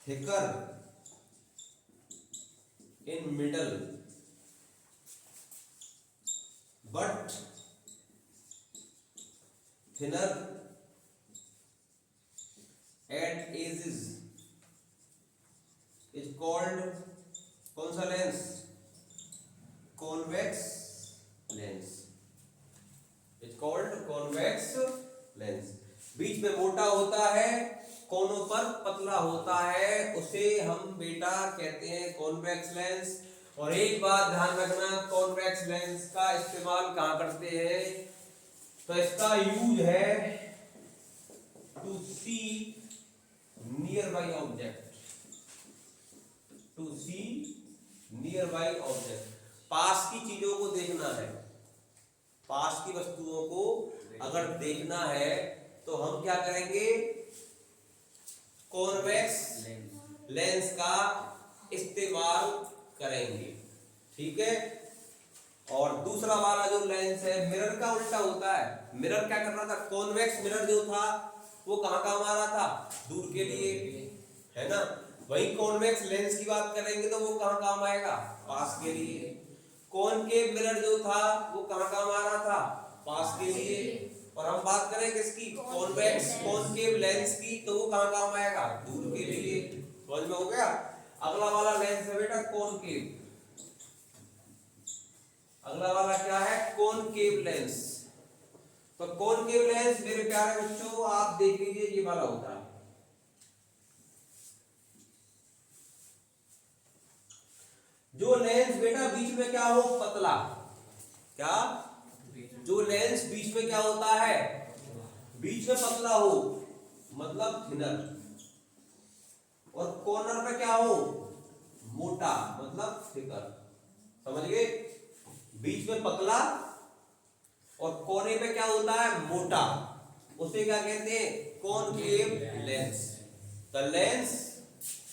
thicker in middle but thinner at edges is called कौन सा lens, convex lens, is called convex lens. बीच में मोटा होता है, कोनों पर पतला होता है, उसे हम बेटा कहते हैं कॉन्वेक्स लेंस। और एक बात ध्यान रखना, कॉन्वेक्स लेंस का इस्तेमाल कहां करते हैं, तो इसका यूज है to see near by object, to see near by object, पास की चीजों को देखना है, पास की वस्तुओं को अगर देखना है तो हम क्या करेंगे, कॉन्वेक्स लेंस का इस्तेमाल करेंगे, ठीक है। और दूसरा वाला जो लेंस है, मिरर का उल्टा होता है। मिरर क्या कर रहा था, कॉन्वेक्स मिरर जो था वो कहां काम आ रहा था, दूर के लिए, है ना। वही कॉन्वेक्स लेंस की बात करेंगे तो वो कहां काम आएगा, पास के लिए। कॉनकेव मिरर जो था वो कहां काम आ रहा था, पास के लिए। और हम बात करें किसकी, कॉन्वेक्स कॉनकेव लेंस की, तो वो कहां काम आएगा, दूर के लिए। समझ में हो गया। अगला वाला लेंस है बेटा कॉनकेव, अगला वाला क्या है, कॉनकेव लेंस। तो कॉनकेव लेंस मेरे प्यारे बच्चों आप देख लीजिए, ये वाला होता है, जो लेंस बेटा बीच में क्या हो, पतला, क्या, जो लेंस बीच में क्या होता है, बीच में पतला हो, मतलब थिनर, और कॉर्नर पे क्या हो, मोटा, मतलब थिकर। समझ गए, बीच में पतला और कोने पे क्या होता है, मोटा, उसे क्या कहते हैं, कॉनकेव लेंस। द लेंस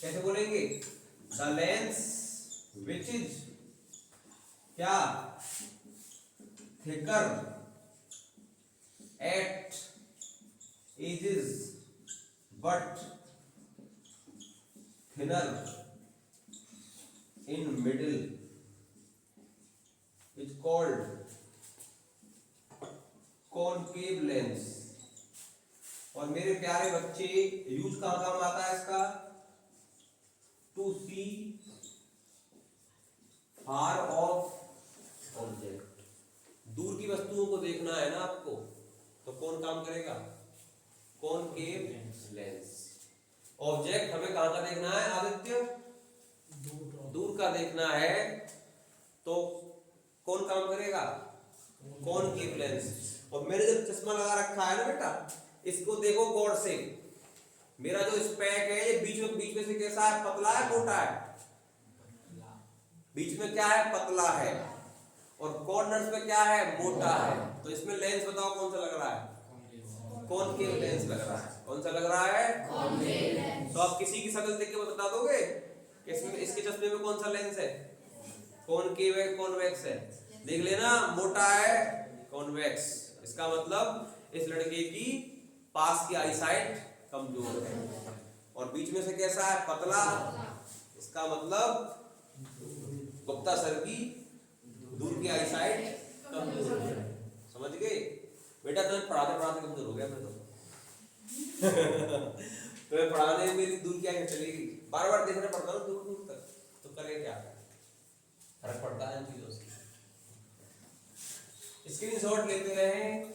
कैसे बोलेंगे, द लेंस which is क्या, thicker at edges but thinner in middle is called concave lens। और मेरे प्यारे बच्चे यूज कहां काम आता है इसका, to see far off object, दूर की वस्तुओं को देखना है ना आपको, तो कौन काम करेगा, कॉनकेव लेंस। ऑब्जेक्ट हमें कहां का देखना है आदित्य, दूर का देखना है, तो कौन काम करेगा, कॉनकेव लेंस। और मैंने जब चश्मा लगा रखा है ना बेटा, इसको देखो गौर से, मेरा जो स्पेक है ये बीच में से कैसा है, पतला है, मोटा है, बीच में क्या है, पतला है, और कॉर्नर्स पे क्या है, मोटा है। तो इसमें लेंस बताओ कौन सा लग रहा है, कॉनकेव लेंस लग रहा है। कौन सा लग रहा है, कॉनकेव लेंस। तो आप किसी की शक्ल देख के बता दोगे इसमें, इसके चश्मे में कौन सा लेंस है, कॉनकेव है, कॉन्वेक्स है, देख लेना, मोटा है कॉन्वेक्स, इसका मतलब इस लड़के की पास की आईसाइट कमजोर है, और बीच में से कैसा है, पतला, इसका मतलब गुप्ता सर की दूर की आईसाइट कमजोर है। समझ गए बेटा? तुम्हें पढ़ाते पढ़ाते कमजोर हो गया मैं तो तुम्हें पढ़ाने में मेरी दूर की आंखें चली गई, बार बार देखना पड़ता है दूर दूर तक, तो करें क्या, फर्क पड़ता है इन चीजों से। स्क्रीनशॉट लेते रहें।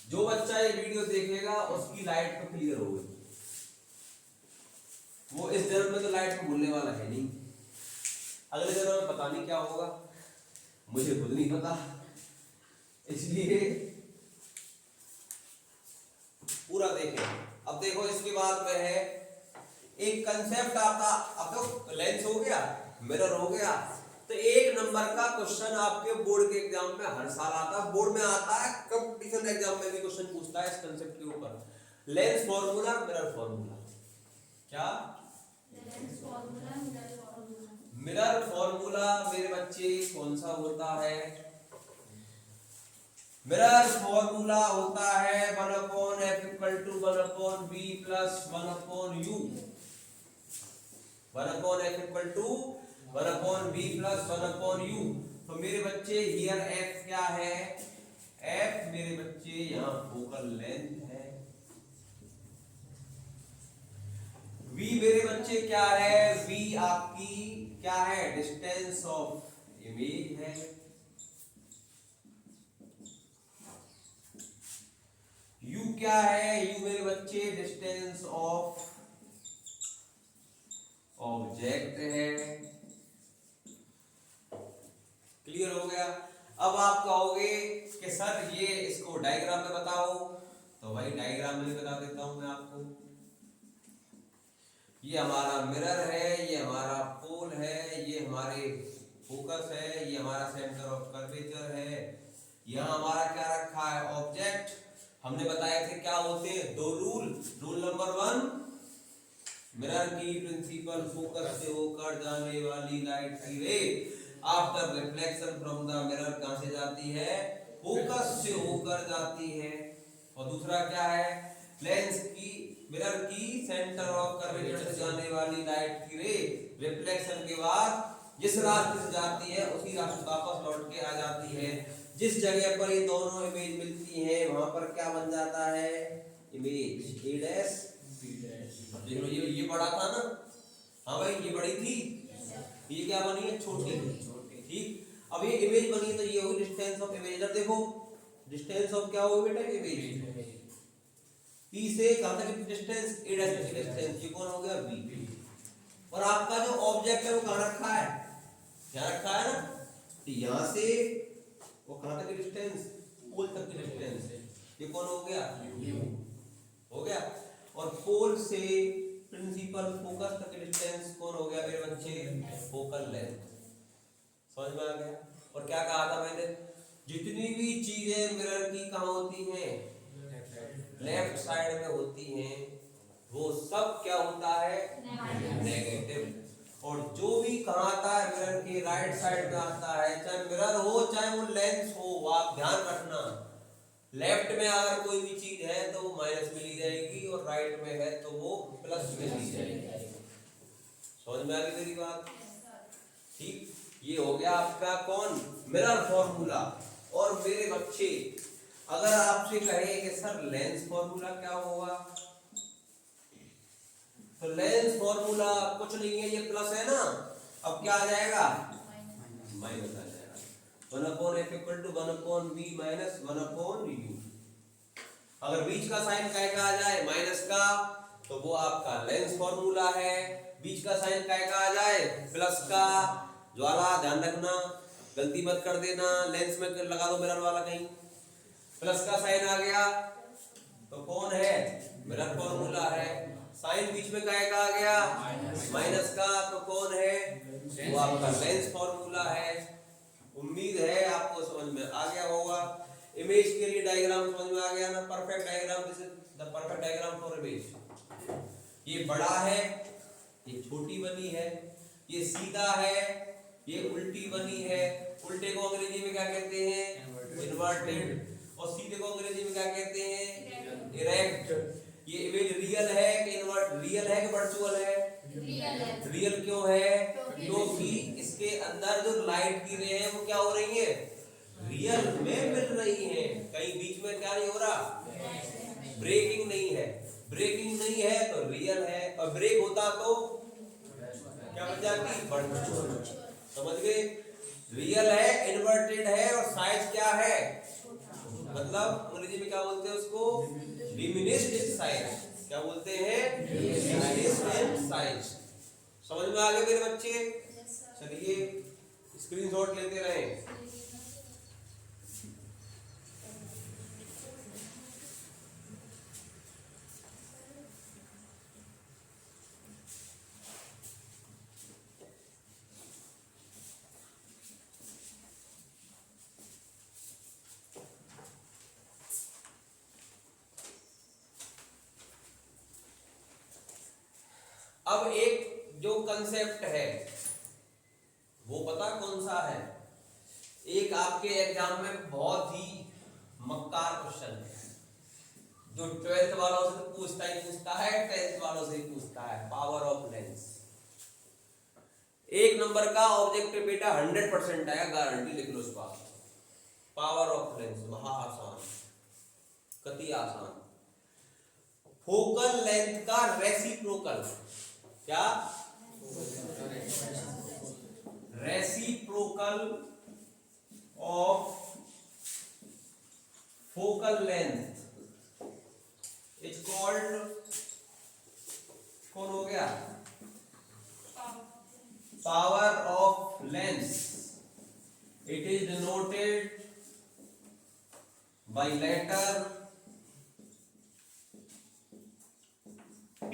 जो बच्चा ये वीडियो देखेगा उसकी लाइट तो क्लियर हो गई, वो इस जन्म में तो लाइट को भूलने वाला है नहीं, अगले जन्म में पता नहीं क्या होगा, मुझे खुद नहीं पता। इसलिए पूरा देखें। अब देखो इसके बाद में है एक कंसेप्ट आता, अब तो लेंस हो गया, मिरर हो गया, तो एक नंबर का क्वेश्चन आपके बोर्ड के एग्जाम में हर साल आता है, बोर्ड में आता है, कंपटीशन एग्जाम में भी क्वेश्चन पूछता है इस कंसेप्ट के ऊपर, लेंस फॉर्मूला मिरर फॉर्मूला। क्या lens formula mirror formula? Mirror formula मेरे बच्चे कौन सा होता है? मिरर फॉर्मूला होता है 1/f = 1/b + 1/u, 1/f = 1/b + 1/u। तो मेरे बच्चे हियर f क्या है? f मेरे बच्चे यहाँ फोकल लेंथ है, v मेरे बच्चे क्या है? v आपकी क्या है? डिस्टेंस ऑफ इमेज है, u क्या है? u मेरे बच्चे डिस्टेंस ऑफ ऑब्जेक्ट है। क्लियर हो गया? अब आप कहोगे कि सर ये इसको डायग्राम में बताओ, तो भाई डायग्राम में बता देता हूं मैं आपको। ये हमारा मिरर है, ये हमारा पोल है, ये हमारे फोकस है, ये हमारा सेंटर ऑफ कर्वेचर है, यहाँ हमारा क्या रखा है? ऑब्जेक्ट। हमने बताए थे क्या होते हैं दो रूल। रूल नंबर 1, मिरर की प्रिंसिपल फोकस से होकर जाने वाली लाइट की रे after reflection from the mirror कहां से जाती है? फोकस से होकर जाती है। और दूसरा क्या है? लेंस की मिरर की सेंटर ऑफ कर्वेचर से जाने वाली लाइट की रे रिफ्लेक्शन के बाद जिस रास्ते से जाती है उसी रास्ते वापस लौट के आ जाती है। जिस जगह पर ये दोनों इमेज मिलती है वहां पर क्या बन जाता है? Image A dash B dash. देखो ये बड़ा था ना, हाँ भाई ये बड़ी थी, ये क्या बनी है? छोटी। ठीक, अब ये इमेज बनी है तो ये होगी डिस्टेंस ऑफ इमेज। इधर देखो डिस्टेंस ऑफ क्या होगी बेटा? इमेज। P से कहां तक की डिस्टेंस? a डैश की डिस्टेंस, ये कौन हो गया? B। और आपका जो ऑब्जेक्ट है वो कहां रखा है? यहां रखा है ना, तो यहां से वो कहां तक की डिस्टेंस? पोल तक की डिस्टेंस, ये कौन हो गया? U हो गया। और पोल से प्रिंसिपल फोकस तक की डिस्टेंस कौन हो गया मेरे बच्चे? Focal length. समझ में आ गया? और क्या कहा था मैंने? जितनी भी चीजें मिरर की कहां होती हैं? लेफ्ट साइड में होती हैं, वो सब क्या होता है? नेगेटिव। और जो भी कहां आता है मिरर के राइट साइड में आता है, चाहे मिरर हो चाहे वो लेंस हो, वो आप ध्यान रखना, लेफ्ट में अगर कोई भी चीज है तो वो माइनस में ली जाएगी और राइट में है तो वो प्लस में ली जाएगी। समझ में आ गई मेरी बात? ठीक, ये हो गया आपका कौन? Mirror formula. और मेरे बच्चे अगर आपसे कहे कि सर लेंस फॉर्मूला क्या होगा, तो लेंस फॉर्मूला कुछ नहीं है, ये प्लस है ना, अब क्या आ जाएगा? माइनस आ जाएगा। 1/f = 1/b - 1/u। अगर बीच का साइन काय का आ जाए माइनस का, तो वो आपका लेंस फॉर्मूला है। बीच का साइन काय का आ जाए? प्लस का। ज्वाला ध्यान रखना, गलती मत कर देना, लेंस में लगा दो मिरर वाला कहीं, प्लस का साइन आ गया तो कौन है? मिरर फॉर्मूला है। साइन बीच में काय का आ गया? माइनस का, तो कौन है? वो आपका लेंस फॉर्मूला है। उम्मीद है आपको समझ में आ गया डायग्राम समझ में आ गया ना? Perfect diagram, this is the perfect diagram for a base. ये बड़ा है, ये छोटी बनी है, ये सीधा है, ये उल्टी बनी है। उल्टे को अंग्रेजी में क्या कहते हैं? इन्वर्टेड। और सीधे को अंग्रेजी में क्या कहते हैं? इरेक्ट। ये इमेज रियल है कि इन्वर्ट, रियल है कि वर्चुअल है? रियल क्यों है? क्योंकि इसके अंदर जो लाइट की रे हैं वो क्या हो रही है? रियल में मिल रही है। कहीं बीच में क्या नहीं हो रहा? ब्रेकिंग नहीं है। ब्रेकिंग नहीं है तो रियल है, और ब्रेक होता तो क्या बन जाती? वर्चुअल। समझ गए? रियल है, इन्वर्टेड है, और साइज क्या है? मतलब अंग्रेजी में क्या बोलते हैं उसको? Diminished in size. क्या बोलते हैं? Diminished in size. समझ में आ गए मेरे बच्चे? चलिए स्क्रीनशॉट लेते रहें। अब एक जो कंसेप्ट है वो पता कौन सा है? एक आपके एग्जाम में बहुत ही मक्कार क्वेश्चन है, जो 12th वालों से पूछता ही पूछता है, 10th वालों से ही पूछता है। Power of lens. एक नंबर का ऑब्जेक्टिव बेटा 100% आएगा, गारंटी लिख लो इस बात। पावर ऑफ लेंस महा आसान, कति आसान। फोकल लेंथ का रेसिप्रोकल। क्या? Reciprocal of focal length is called, कौन हो गया? Power of lens. It is denoted by letter P।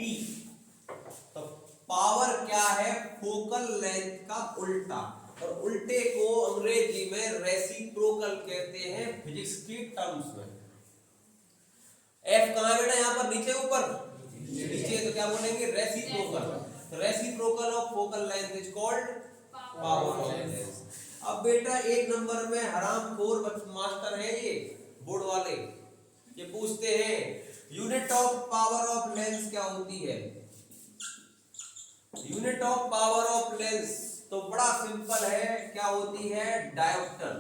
तो पावर क्या है? फोकल लेंथ का उल्टा, और उल्टे को अंग्रेजी में रेसिप्रोकल कहते हैं फिजिक्स की टर्म्स में। F कहां है बेटा? यहां पर नीचे ऊपर? नीचे। तो क्या बोलेंगे? Reciprocal. Reciprocal of focal length is called power of lens. अब बेटा एक नंबर में हरामखोर मास्टर है ये बोर्ड वाले, ये पूछते हैं unit of power of lens क्या होती है? Unit of power of lens तो बड़ा सिंपल है, क्या होती है? डायोप्टर।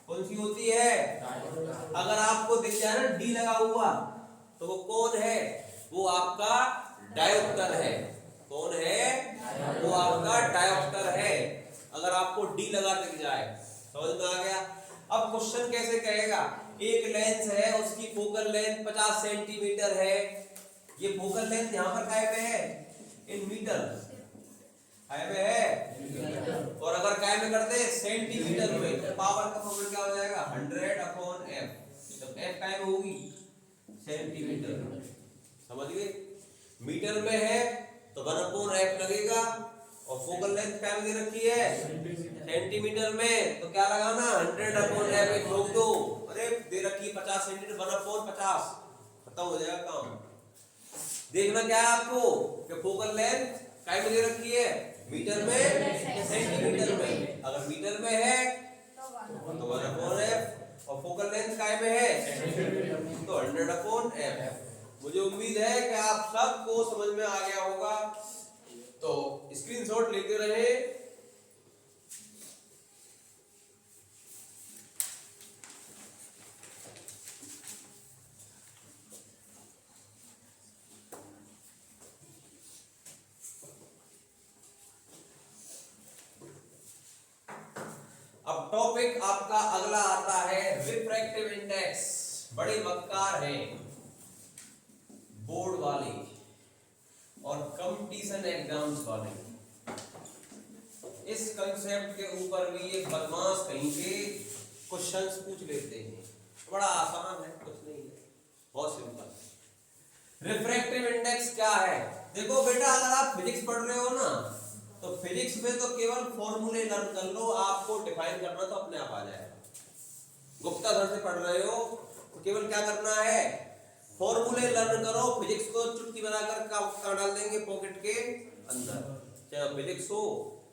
कौन सी होती है? अगर आपको दिख जाए ना डी लगा हुआ, तो वो कौन है? वो आपका डायोप्टर है। कौन है? वो आपका डायोप्टर है। अगर आपको डी लगा दिख जाए, समझ में आ गया? अब क्वेश्चन कैसे कहेगा? एक लेंस है, उसकी फोकल लेंथ 50 सेंटीमीटर है। ये फोकल लेंथ यहां पर काय पे है? इन मीटर काय पे है, और अगर काय में करते हैं सेंटीमीटर में, तो पावर का फॉर्मूला क्या हो जाएगा? 100/f। तो f काय में होगी? सेंटीमीटर। समझ गए? मीटर में है तो 1/f लगेगा, और फोकल लेंथ क्या में दे रखी है? सेंटीमीटर में, तो क्या लगाना? 100/f ठोक दो। अरे दे रखी है 50 सेंटीमीटर, 1/50, खत्म हो जाएगा काम। देखना क्या है आपको कि फोकल लेंथ काय में दे रखी है? मीटर में, सेंटीमीटर में। अगर मीटर में है तो 1/f, और फोकल लेंथ काय में है? तो 100/f। मुझे उम्मीद है कि आप सबको समझ में आ गया होगा, तो स्क्रीनशॉट लेते रहे। अब टॉपिक आपका अगला आता है रिफ्रैक्टिव इंडेक्स। बड़े मक्कार हैं बोर्ड वाले और कंपटीशन एग्जाम्स वाले। इस कंसेप्ट के ऊपर भी एक बदमाश कहीं के क्वेश्चंस पूछ लेते हैं। बड़ा आसान है, कुछ नहीं है, बहुत सिंपल। रिफ्रैक्टिव इंडेक्स क्या है? देखो बेटा, अगर आप फिजिक्स पढ़ रहे हो ना, तो फिजिक्स में तो केवल फॉर्मूले लर्न कर लो, आपको डिफाइन करना तो अपने आप आ जाएगा। गुप्ता सर से पढ़ रहे हो तो केवल क्या करना है, फॉर्मूले लर्न करो, फिजिक्स को चुटकी बनाकर कहाँ डाल देंगे, पॉकेट के अंदर। चाहे फिजिक्स हो,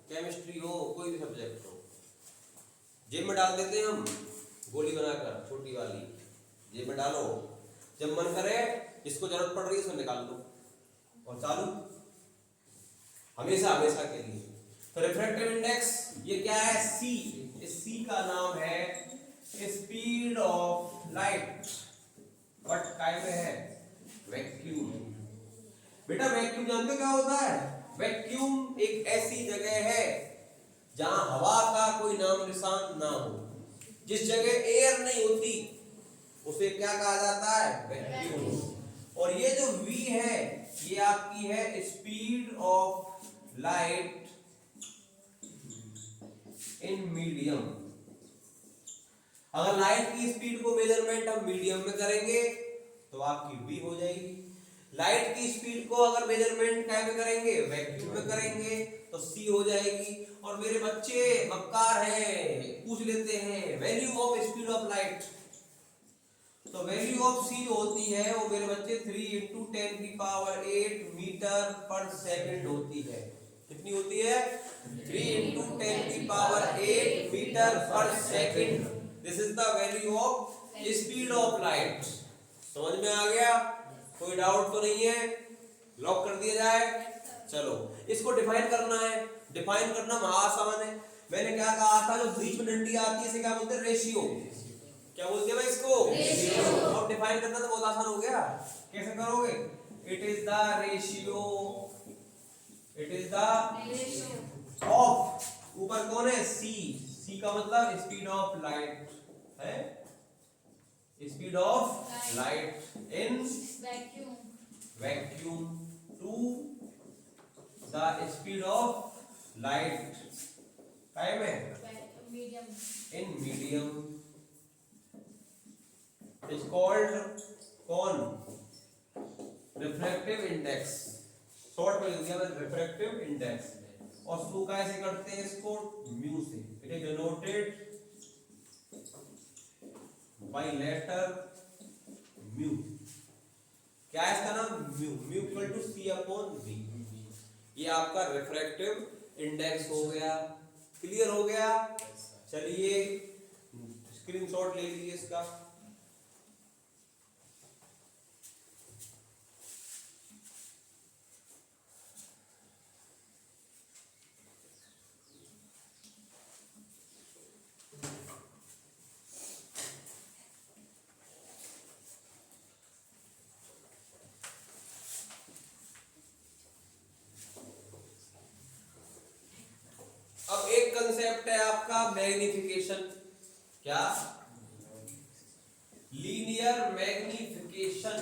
केमिस्ट्री हो, कोई भी सब्जेक्ट हो, जेब में डाल देते हैं हम, गोली बनाकर छोटी वाली जेब में डालो, जब मन करे जिसको जरूरत पड़ रही है उसको निकाल लो और चालू, हमेशा हमेशा के लिए। तो रिफ्रैक्टिव इंडेक्स ये क्या है, सी। इस सी का नाम है speed of light. What type है, वैक्यूम। बेटा वैक्यूम जानते हो क्या होता है, वैक्यूम एक ऐसी जगह है जहां हवा का कोई नाम निशान ना हो, जिस जगह एयर नहीं होती उसे क्या कहा जाता है, वैक्यूम। और ये जो v है ये आपकी है speed of light in medium. अगर लाइट की स्पीड को मेजरमेंट हम मीडियम में करेंगे तो आपकी v हो जाएगी। लाइट की स्पीड को अगर मेजरमेंट क्या में करेंगे, वैक्यूम में करेंगे तो c हो जाएगी। और मेरे बच्चे मक्कार हैं, पूछ लेते हैं value of speed of light. तो वैल्यू ऑफ c जो होती है वो मेरे बच्चे 3 × 10⁸ मीटर पर सेकंड होती है। कितनी होती है, 3 × 10⁸ मीटर पर second. This is the value of speed of light. समझ में आ गया, कोई डाउट तो नहीं है, लॉक कर दिया जाए। चलो इसको डिफाइन करना है, डिफाइन करना महाआसान है। मैंने क्या कहा था, जो बीच में डंडी आती है इसे क्या बोलते हैं, रेशियो। क्या बोलते हैं भाई इसको, रेशियो। अब डिफाइन करना तो बहुत आसान हो गया, कैसे करोगे, it is the ratio, it is the of, ऊपर कौन है, सी। सी का मतलब स्पीड ऑफ लाइट है, speed of light in vacuum to the speed of light time है इन मीडियम is called कौन, रिफ्रैक्टिव इंडेक्स। शॉर्ट में लिख दिया मैंने रिफ्रैक्टिव इंडेक्स। और सू कैसे करते हैं इसको, म्यू से। It is denoted by letter mu. क्या है इसका नाम, mu. Mu equal to c/v। ये आपका रिफ्रैक्टिव इंडेक्स हो गया। क्लियर हो गया, चलिए स्क्रीनशॉट ले लीजिए इसका। अब एक कंसेप्ट है आपका मैग्निफिकेशन। क्या, लीनियर मैग्निफिकेशन।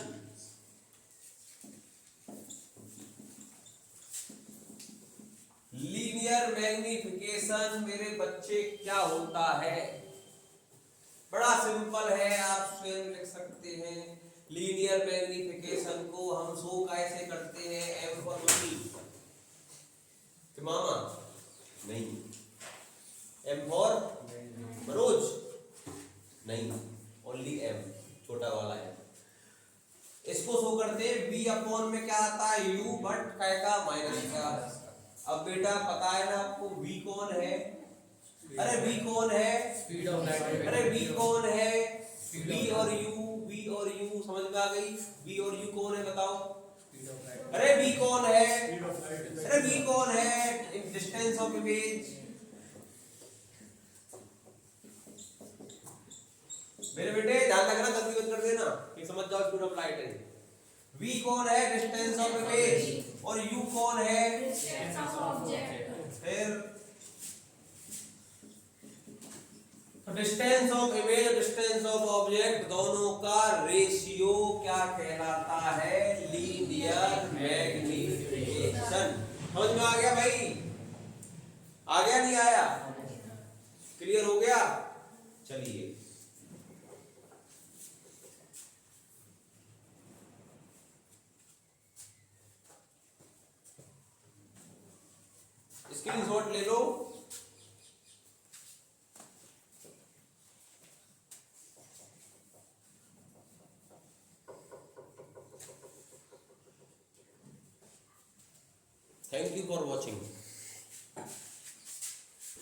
लीनियर मैग्निफिकेशन मेरे बच्चे क्या होता है, बड़ा सिंपल है, आप स्वयं लिख सकते हैं। लीनियर मैग्निफिकेशन को हम शो कैसे करते हैं, एम फॉर मनी, मामा नहीं, एम फॉर मनोज नहीं, ओनली एम, छोटा वाला है। इसको शो करते हैं v/, में क्या आता है, u, बट काय का माइनस का। अब बेटा पता है ना आपको v कौन है, अरे v कौन है, स्पीड ऑफ लाइट। अरे v कौन है, v और u समझ में आ गई। v और u कौन है बताओ, अरे v कौन है, अरे v कौन है, डिस्टेंस ऑफ इमेज। मेरे बेटे ध्यान रखना, गलती मत कर देना, ये समझ जाओ स्पीड ऑफ लाइट है। v कौन है, डिस्टेंस ऑफ इमेज, और u कौन है, डिस्टेंस ऑफ ऑब्जेक्ट। फिर डिस्टेंस ऑफ इमेज और डिस्टेंस ऑफ ऑब्जेक्ट दोनों का रेशियो क्या कहलाता है, लीनियर मैग्निफिकेशन। समझ में आ गया भाई, आ गया नहीं आया, क्लियर हो गया। चलिए स्क्रीनशॉट ले लो। Thank you for watching.